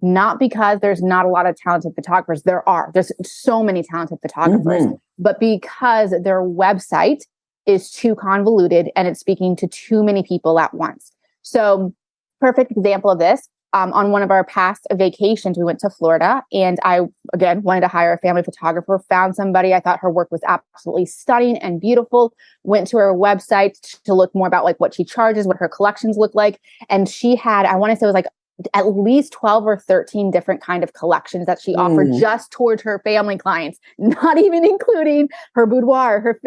[SPEAKER 2] Not because there's not a lot of talented photographers. There's so many talented photographers, but because their website is too convoluted and it's speaking to too many people at once. So perfect example of this. On one of our past vacations, we went to Florida, and I, again, wanted to hire a family photographer, found somebody. I thought her work was absolutely stunning and beautiful, went to her website to look more about like what she charges, what her collections look like. And she had, I want to say it was like at least 12 or 13 different kind of collections that she offered just towards her family clients, not even including her boudoir,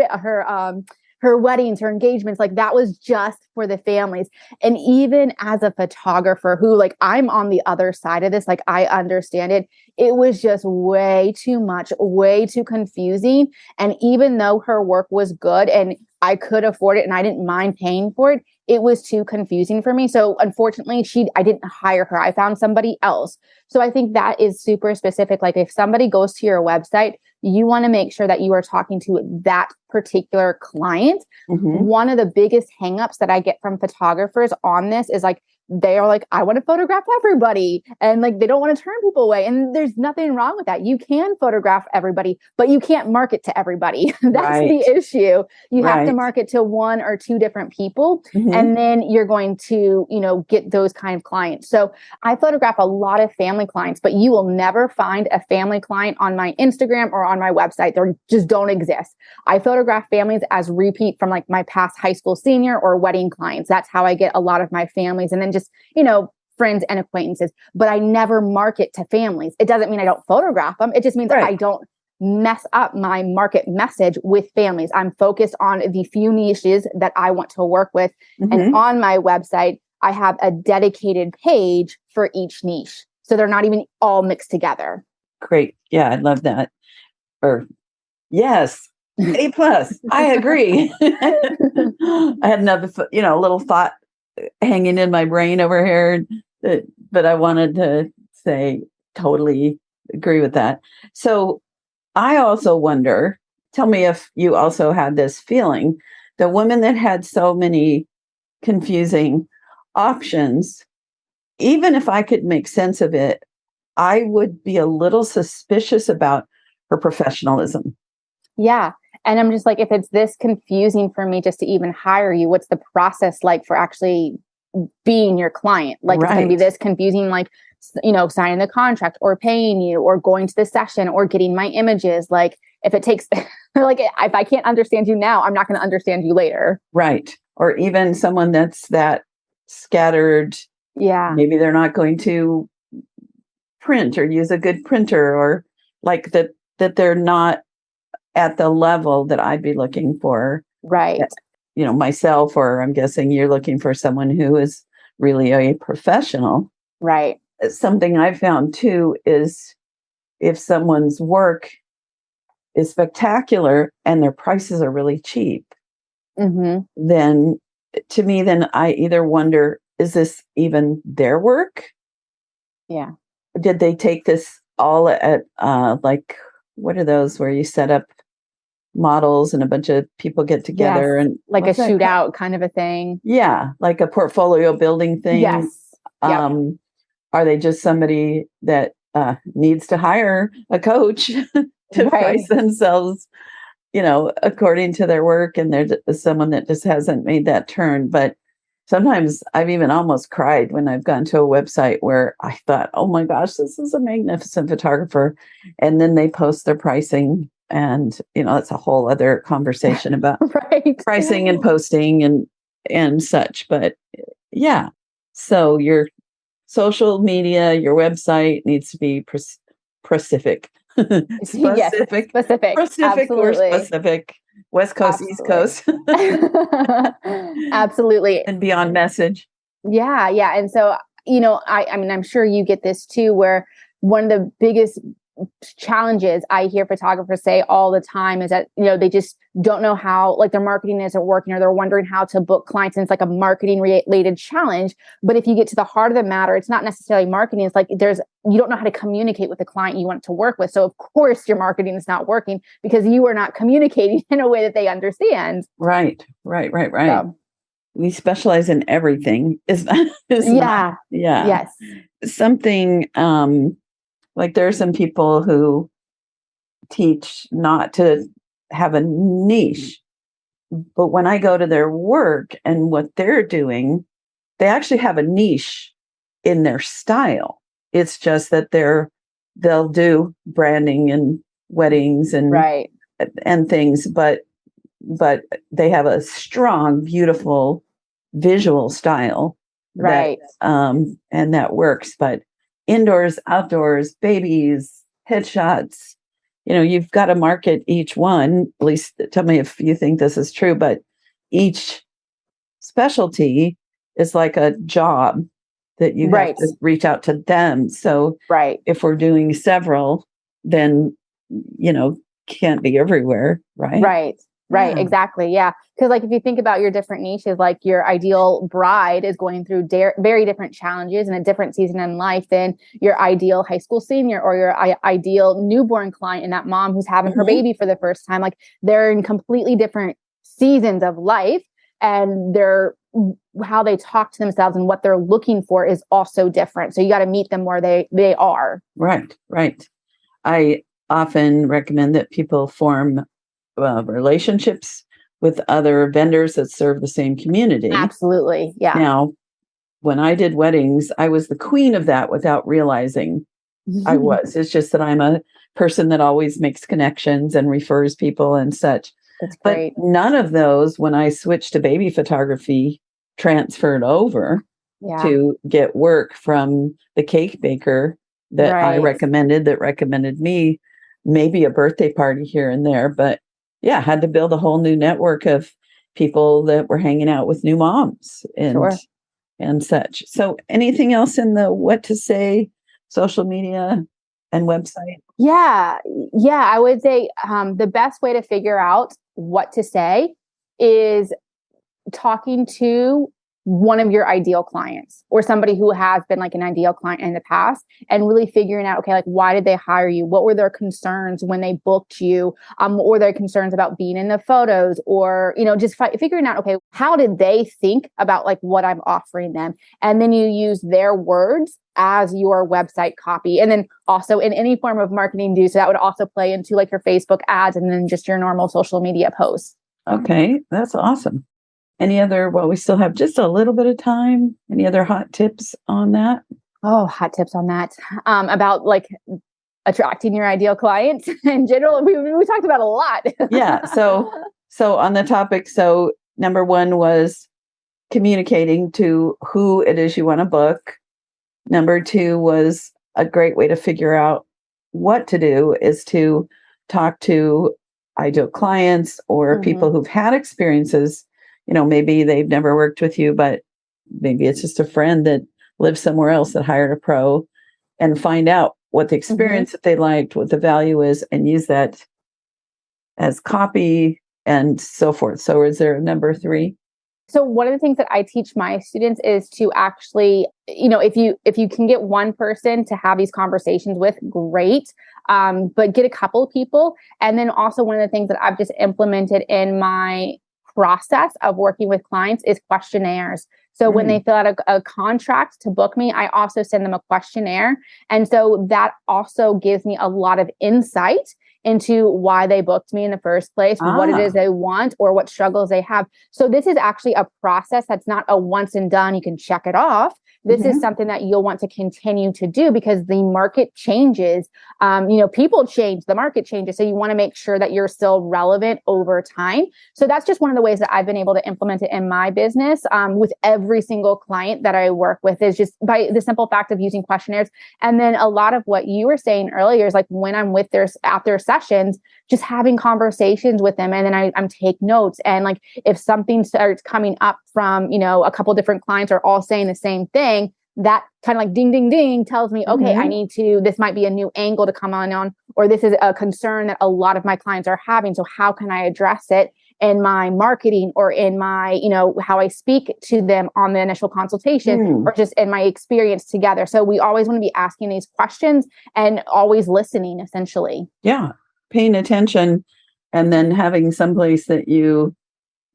[SPEAKER 2] her weddings, her engagements. Like that was just for the families. And even as a photographer who, like, I'm on the other side of this, like I understand it, it was just way too much, way too confusing. And even though her work was good and I could afford it and I didn't mind paying for it, it was too confusing for me. So unfortunately, I didn't hire her. I found somebody else. So I think that is super specific. Like if somebody goes to your website, you want to make sure that you are talking to that particular client. One of the biggest hangups that I get from photographers on this is like, they are like, I want to photograph everybody. And like, they don't want to turn people away. And there's nothing wrong with that. You can photograph everybody, but you can't market to everybody. That's the issue. You have to market to one or two different people. And then you're going to, get those kind of clients. So I photograph a lot of family clients, but you will never find a family client on my Instagram or on my website. They just don't exist. I photograph families as repeat from like my past high school senior or wedding clients. That's how I get a lot of my families. And then just, friends and acquaintances, but I never market to families. It doesn't mean I don't photograph them. It just means that I don't mess up my market message with families. I'm focused on the few niches that I want to work with. And on my website, I have a dedicated page for each niche. So they're not even all mixed together.
[SPEAKER 1] Great. Yeah, I love that. Yes, A+. I agree. I had another, little thought hanging in my brain over here, but I wanted to say totally agree with that. So I also wonder, tell me if you also had this feeling, the women that had so many confusing options, even if I could make sense of it, I would be a little suspicious about her professionalism.
[SPEAKER 2] Yeah. And I'm just like, if it's this confusing for me just to even hire you, what's the process like for actually being your client? Like it's going to be this confusing, like, signing the contract or paying you or going to the session or getting my images. Like if it takes, like if I can't understand you now, I'm not going to understand you later.
[SPEAKER 1] Right. Or even someone that's that scattered. Yeah. Maybe they're not going to print or use a good printer, or like that they're not at the level that I'd be looking for.
[SPEAKER 2] Right.
[SPEAKER 1] Myself, or I'm guessing you're looking for someone who is really a professional.
[SPEAKER 2] Right.
[SPEAKER 1] Something I've found too is if someone's work is spectacular and their prices are really cheap, then I either wonder, is this even their work?
[SPEAKER 2] Yeah.
[SPEAKER 1] Did they take this all at like, what are those where you set up models and a bunch of people get together and
[SPEAKER 2] like a shootout kind of a thing?
[SPEAKER 1] Yeah, like a portfolio building thing.
[SPEAKER 2] Yes.
[SPEAKER 1] Are they just somebody that needs to hire a coach to price themselves according to their work, and there's someone that just hasn't made that turn. But sometimes I've even almost cried when I've gone to a website where I thought, oh my gosh, this is a magnificent photographer. And then they post their pricing. And, it's a whole other conversation about
[SPEAKER 2] Right.
[SPEAKER 1] pricing and posting and such. But yeah, so your social media, your website needs to be specific.
[SPEAKER 2] Yes, specific.
[SPEAKER 1] Or
[SPEAKER 2] Absolutely.
[SPEAKER 1] specific. West Coast, East Coast.
[SPEAKER 2] Absolutely.
[SPEAKER 1] And beyond message.
[SPEAKER 2] Yeah. Yeah. And so, I mean, I'm sure you get this too, where one of the biggest challenges I hear photographers say all the time is that, they just don't know how, like, their marketing isn't working, or they're wondering how to book clients. And it's like a marketing related challenge. But if you get to the heart of the matter, it's not necessarily marketing. It's like you don't know how to communicate with the client you want to work with. So of course your marketing is not working because you are not communicating in a way that they understand.
[SPEAKER 1] Right. So, we specialize in everything.
[SPEAKER 2] Yeah.
[SPEAKER 1] Yeah.
[SPEAKER 2] Yes.
[SPEAKER 1] Something, like there are some people who teach not to have a niche, but when I go to their work and what they're doing, they actually have a niche in their style. It's just that they'll do branding and weddings and
[SPEAKER 2] Right.
[SPEAKER 1] and things, but they have a strong, beautiful visual style.
[SPEAKER 2] Right.
[SPEAKER 1] And that works. But indoors, outdoors, babies, headshots, you've got to market each one. At least tell me if you think this is true, but each specialty is like a job that you have to reach out to them. So if we're doing several, then, can't be everywhere. Right.
[SPEAKER 2] Right. Exactly. Yeah. Because like if you think about your different niches, like your ideal bride is going through very different challenges in a different season in life than your ideal high school senior or your ideal newborn client and that mom who's having her baby for the first time. Like they're in completely different seasons of life, and how they talk to themselves and what they're looking for is also different. So you got to meet them where they are.
[SPEAKER 1] Right. I often recommend that people form relationships with other vendors that serve the same community.
[SPEAKER 2] Absolutely. Yeah.
[SPEAKER 1] Now, when I did weddings, I was the queen of that without realizing I was. It's just that I'm a person that always makes connections and refers people and such.
[SPEAKER 2] That's great.
[SPEAKER 1] But none of those, when I switched to baby photography, transferred over to get work from the cake baker that I recommended, that recommended me, maybe a birthday party here and there. But yeah, had to build a whole new network of people that were hanging out with new moms and such. So anything else in the what to say, social media and website?
[SPEAKER 2] Yeah. I would say the best way to figure out what to say is talking to one of your ideal clients or somebody who has been like an ideal client in the past, and really figuring out, okay, like why did they hire you? What were their concerns when they booked you? What were their concerns about being in the photos, or, just figuring out, okay, how did they think about like what I'm offering them? And then you use their words as your website copy. And then also in any form of marketing so that would also play into like your Facebook ads and then just your normal social media posts.
[SPEAKER 1] Okay. That's awesome. Any other, we still have just a little bit of time. Any other hot tips on that?
[SPEAKER 2] Oh, hot tips on that. About like attracting your ideal client in general. We talked about a lot.
[SPEAKER 1] Yeah. So on the topic, number one was communicating to who it is you want to book. Number two was a great way to figure out what to do is to talk to ideal clients or people who've had experiences. Maybe they've never worked with you, but maybe it's just a friend that lives somewhere else that hired a pro, and find out what the experience that they liked, what the value is, and use that as copy and so forth. So is there a number three?
[SPEAKER 2] So one of the things that I teach my students is to actually, if you can get one person to have these conversations with, great. But get a couple of people. And then also one of the things that I've just implemented in my process of working with clients is questionnaires. So when they fill out a contract to book me, I also send them a questionnaire. And so that also gives me a lot of insight into why they booked me in the first place, what it is they want, or what struggles they have. So this is actually a process that's not a once and done, you can check it off. This is something that you'll want to continue to do because the market changes. People change, the market changes. So you want to make sure that you're still relevant over time. So that's just one of the ways that I've been able to implement it in my business with every single client that I work with, is just by the simple fact of using questionnaires. And then a lot of what you were saying earlier is like when I'm with at their sessions, just having conversations with them. And then I'm take notes. And like if something starts coming up from, a couple different clients are all saying the same thing, that kind of like ding, ding, ding tells me, okay, this might be a new angle to come on, or this is a concern that a lot of my clients are having. So how can I address it in my marketing or in my, how I speak to them on the initial consultation or just in my experience together. So we always want to be asking these questions and always listening, essentially.
[SPEAKER 1] Yeah. Paying attention and then having someplace that you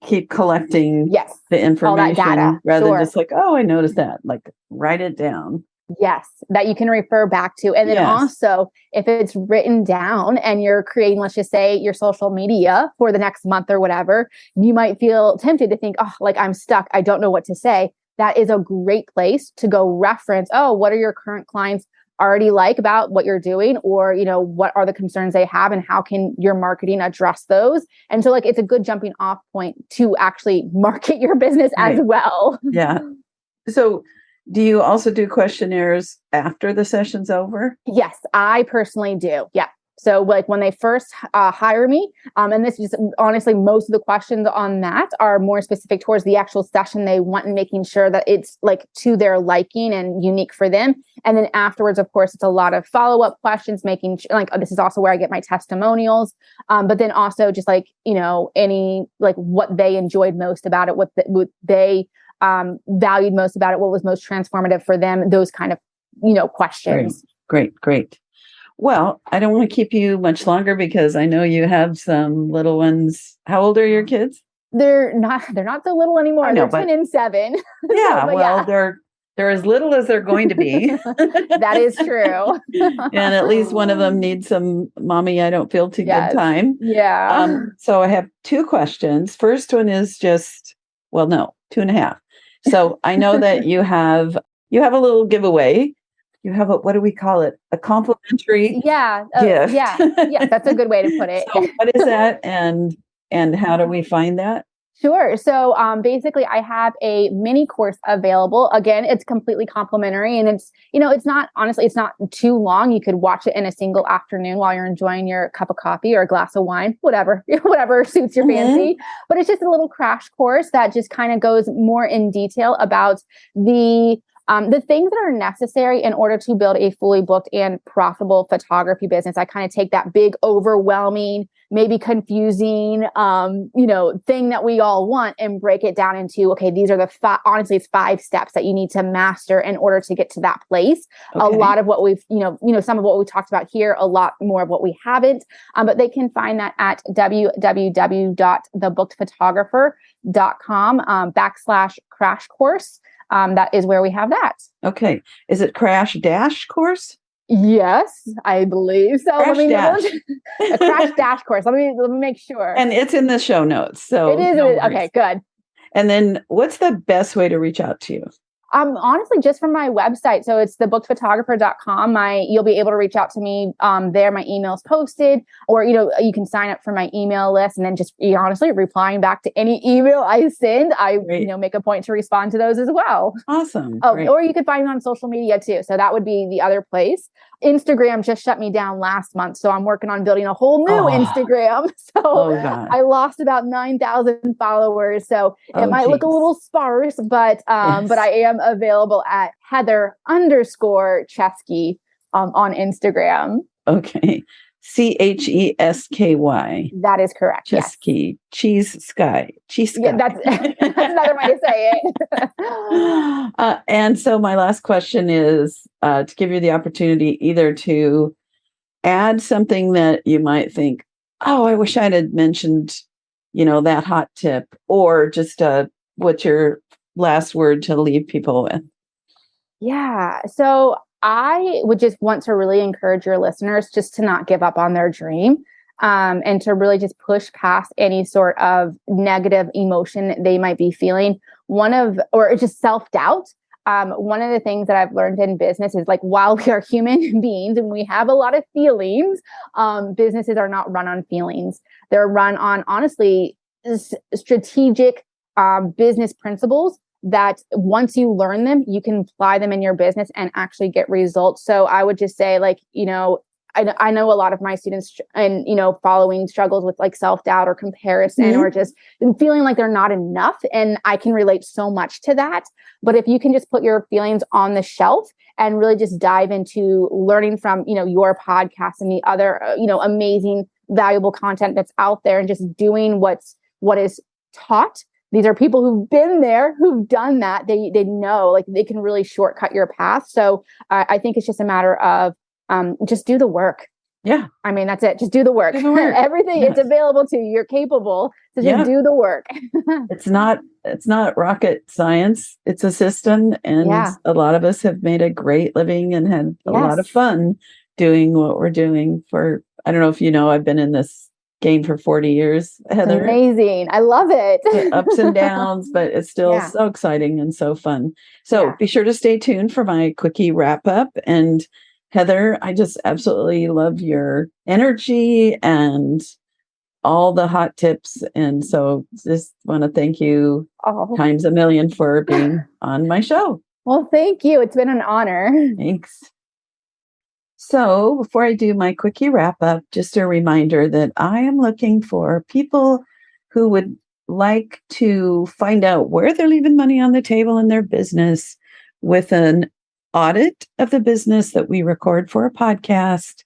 [SPEAKER 1] keep collecting the information rather than just like, oh, I noticed that, like write it down.
[SPEAKER 2] Yes, that you can refer back to. And then also if it's written down and you're creating, let's just say your social media for the next month or whatever, you might feel tempted to think, oh, like I'm stuck, I don't know what to say. That is a great place to go reference, oh, what are your current clients already like about what you're doing, or what are the concerns they have and how can your marketing address those? And so like it's a good jumping off point to actually market your business as well.
[SPEAKER 1] Yeah. So do you also do questionnaires after the session's over?
[SPEAKER 2] Yes, I personally do. Yeah. So like when they first hire me, and this is honestly, most of the questions on that are more specific towards the actual session they want and making sure that it's like to their liking and unique for them. And then afterwards, of course, it's a lot of follow-up questions, making like, this is also where I get my testimonials. But then also just like, any, like what they enjoyed most about it, what they valued most about it, what was most transformative for them, those kind of, questions.
[SPEAKER 1] Great. Well, I don't want to keep you much longer because I know you have some little ones. How old are your kids?
[SPEAKER 2] They're not so little anymore. They're 10 and 7.
[SPEAKER 1] Yeah, they're as little as they're going to be.
[SPEAKER 2] That is true.
[SPEAKER 1] And at least one of them needs some mommy, I don't feel too good time.
[SPEAKER 2] Yeah.
[SPEAKER 1] So I have 2 questions. First one is just, 2.5. So I know that you have a little giveaway. You have what do we call it? A complimentary gift.
[SPEAKER 2] Yeah, that's a good way to put it.
[SPEAKER 1] So what is that, and how do we find that?
[SPEAKER 2] Sure. So basically, I have a mini course available. Again, it's completely complimentary, and it's it's not too long. You could watch it in a single afternoon while you're enjoying your cup of coffee or a glass of wine, whatever suits your fancy. But it's just a little crash course that just kind of goes more in detail about the things that are necessary in order to build a fully booked and profitable photography business. I kind of take that big, overwhelming, maybe confusing, thing that we all want and break it down into, okay, these are the honestly, it's 5 steps that you need to master in order to get to that place. Okay. A lot of what we've, some of what we talked about here, a lot more of what we haven't, but they can find that at www.thebookedphotographer.com /crash course. That is where we have that.
[SPEAKER 1] Okay. Is it crash dash course?
[SPEAKER 2] Yes, I believe so.
[SPEAKER 1] Crash dash.
[SPEAKER 2] A crash dash course. Let me make sure.
[SPEAKER 1] And it's in the show notes. So
[SPEAKER 2] it is. Okay, good.
[SPEAKER 1] And then what's the best way to reach out to you?
[SPEAKER 2] Honestly, just from my website. So it's thebookedphotographer.com. You'll be able to reach out to me there. My email's posted, or, you can sign up for my email list and then just honestly replying back to any email I send. I, make a point to respond to those as well.
[SPEAKER 1] Awesome.
[SPEAKER 2] Oh, or you could find me on social media too. So that would be the other place. Instagram just shut me down last month. So I'm working on building a whole new Instagram. So I lost about 9,000 followers. So it might look a little sparse, but I am available at Heather_Chesky on Instagram.
[SPEAKER 1] Okay. Chesky.
[SPEAKER 2] That is correct.
[SPEAKER 1] Chesky.
[SPEAKER 2] Yes.
[SPEAKER 1] Cheese sky.
[SPEAKER 2] Yeah, that's another way to say it.
[SPEAKER 1] And so my last question is to give you the opportunity either to add something that you might think, oh, I wish I'd had mentioned, that hot tip, or just what's your last word to leave people with?
[SPEAKER 2] Yeah. So I would just want to really encourage your listeners just to not give up on their dream. and to really just push past any sort of negative emotion they might be feeling. Or just self-doubt. One of the things that I've learned in business is, like, while we are human beings and we have a lot of feelings, businesses are not run on feelings. They're run on, honestly, strategic business principles that once you learn them, you can apply them in your business and actually get results. So I would just say, like, I know a lot of my students and, following struggles with like self-doubt or comparison or just feeling like they're not enough. And I can relate so much to that. But if you can just put your feelings on the shelf and really just dive into learning from, your podcast and the other, amazing, valuable content that's out there, and just doing what is taught. These are people who've been there, who've done that. They know, like, they can really shortcut your path. So I think it's just a matter of, just do the work.
[SPEAKER 1] Yeah.
[SPEAKER 2] I mean, that's it. Just do the work. Everything,
[SPEAKER 1] yes.
[SPEAKER 2] It's available to you. You're capable. So just do the work.
[SPEAKER 1] It's not rocket science. It's a system. And a lot of us have made a great living and had a lot of fun doing what we're doing for, I don't know if I've been in this game for 40 years, Heather.
[SPEAKER 2] It's amazing. I love it.
[SPEAKER 1] Ups and downs, but it's still so exciting and so fun. So be sure to stay tuned for my quickie wrap up. And Heather, I just absolutely love your energy and all the hot tips. And so just want to thank you times a million for being on my show.
[SPEAKER 2] Well, thank you. It's been an honor.
[SPEAKER 1] Thanks. So before I do my quickie wrap up, just a reminder that I am looking for people who would like to find out where they're leaving money on the table in their business with an audit of the business that we record for a podcast.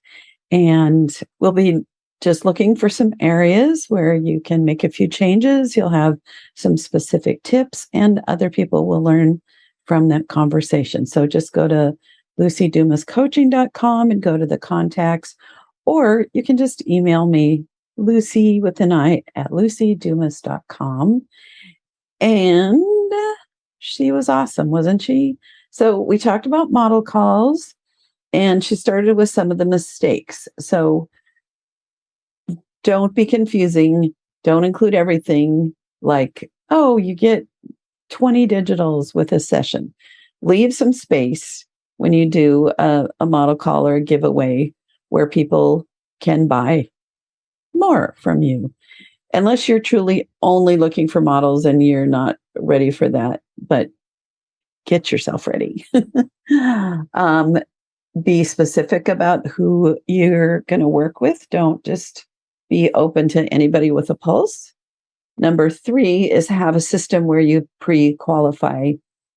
[SPEAKER 1] And we'll be just looking for some areas where you can make a few changes. You'll have some specific tips, and other people will learn from that conversation. So just go to lucydumascoaching.com and go to the contacts, or you can just email me, Lucy with an I at lucydumas.com. And she was awesome, wasn't she? So we talked about model calls, and she started with some of the mistakes. So don't be confusing. Don't include everything like, oh, you get 20 digitals with a session. Leave some space when you do a model call or a giveaway where people can buy more from you. Unless you're truly only looking for models and you're not ready for that, but get yourself ready. Be specific about who you're going to work with. Don't just be open to anybody with a pulse. Number 3 is have a system where you pre-qualify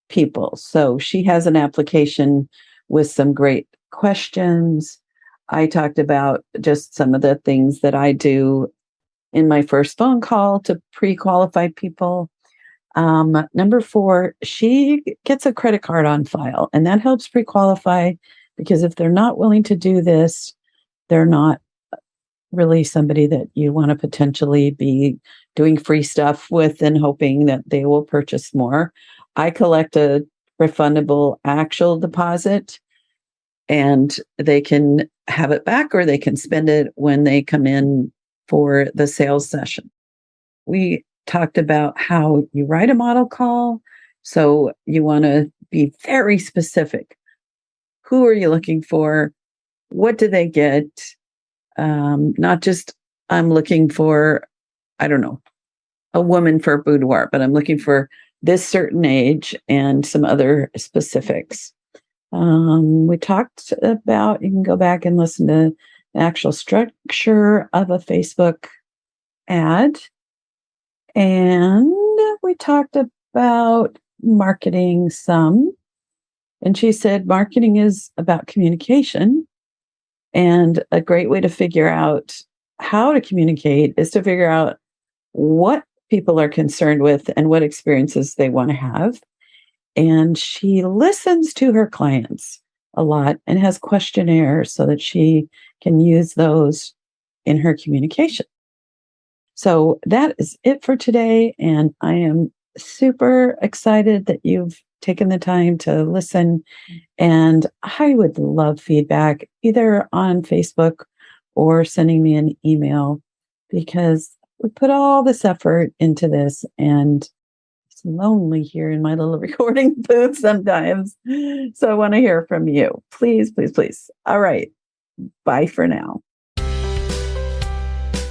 [SPEAKER 1] people. So she has an application with some great questions. I talked about just some of the things that I do in my first phone call to pre-qualify people. Number 4, she gets a credit card on file, and that helps pre-qualify, because if they're not willing to do this, they're not really somebody that you want to potentially be doing free stuff with and hoping that they will purchase more. I collect a refundable actual deposit, and they can have it back or they can spend it when they come in for the sales session. We talked about how you write a model call. So you want to be very specific. Who are you looking for? What do they get? Not just, I'm looking for, I don't know, a woman for a boudoir, but I'm looking for this certain age and some other specifics. We talked about, you can go back and listen to the actual structure of a Facebook ad. And we talked about marketing some. And she said marketing is about communication. And a great way to figure out how to communicate is to figure out what people are concerned with and what experiences they want to have. And she listens to her clients a lot and has questionnaires so that she can use those in her communication. So that is it for today. And I am super excited that you've taken the time to listen. And I would love feedback either on Facebook or sending me an email, because we put all this effort into this, and it's lonely here in my little recording booth sometimes. So I want to hear from you. Please, please, please. All right. Bye for now.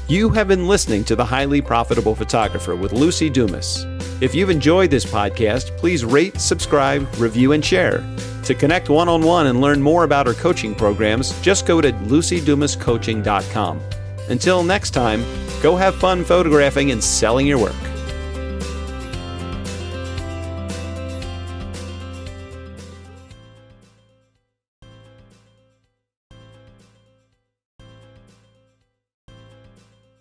[SPEAKER 3] You have been listening to The Highly Profitable Photographer with Lucy Dumas. If you've enjoyed this podcast, please rate, subscribe, review, and share. To connect one-on-one and learn more about our coaching programs, just go to lucydumascoaching.com. Until next time, go have fun photographing and selling your work.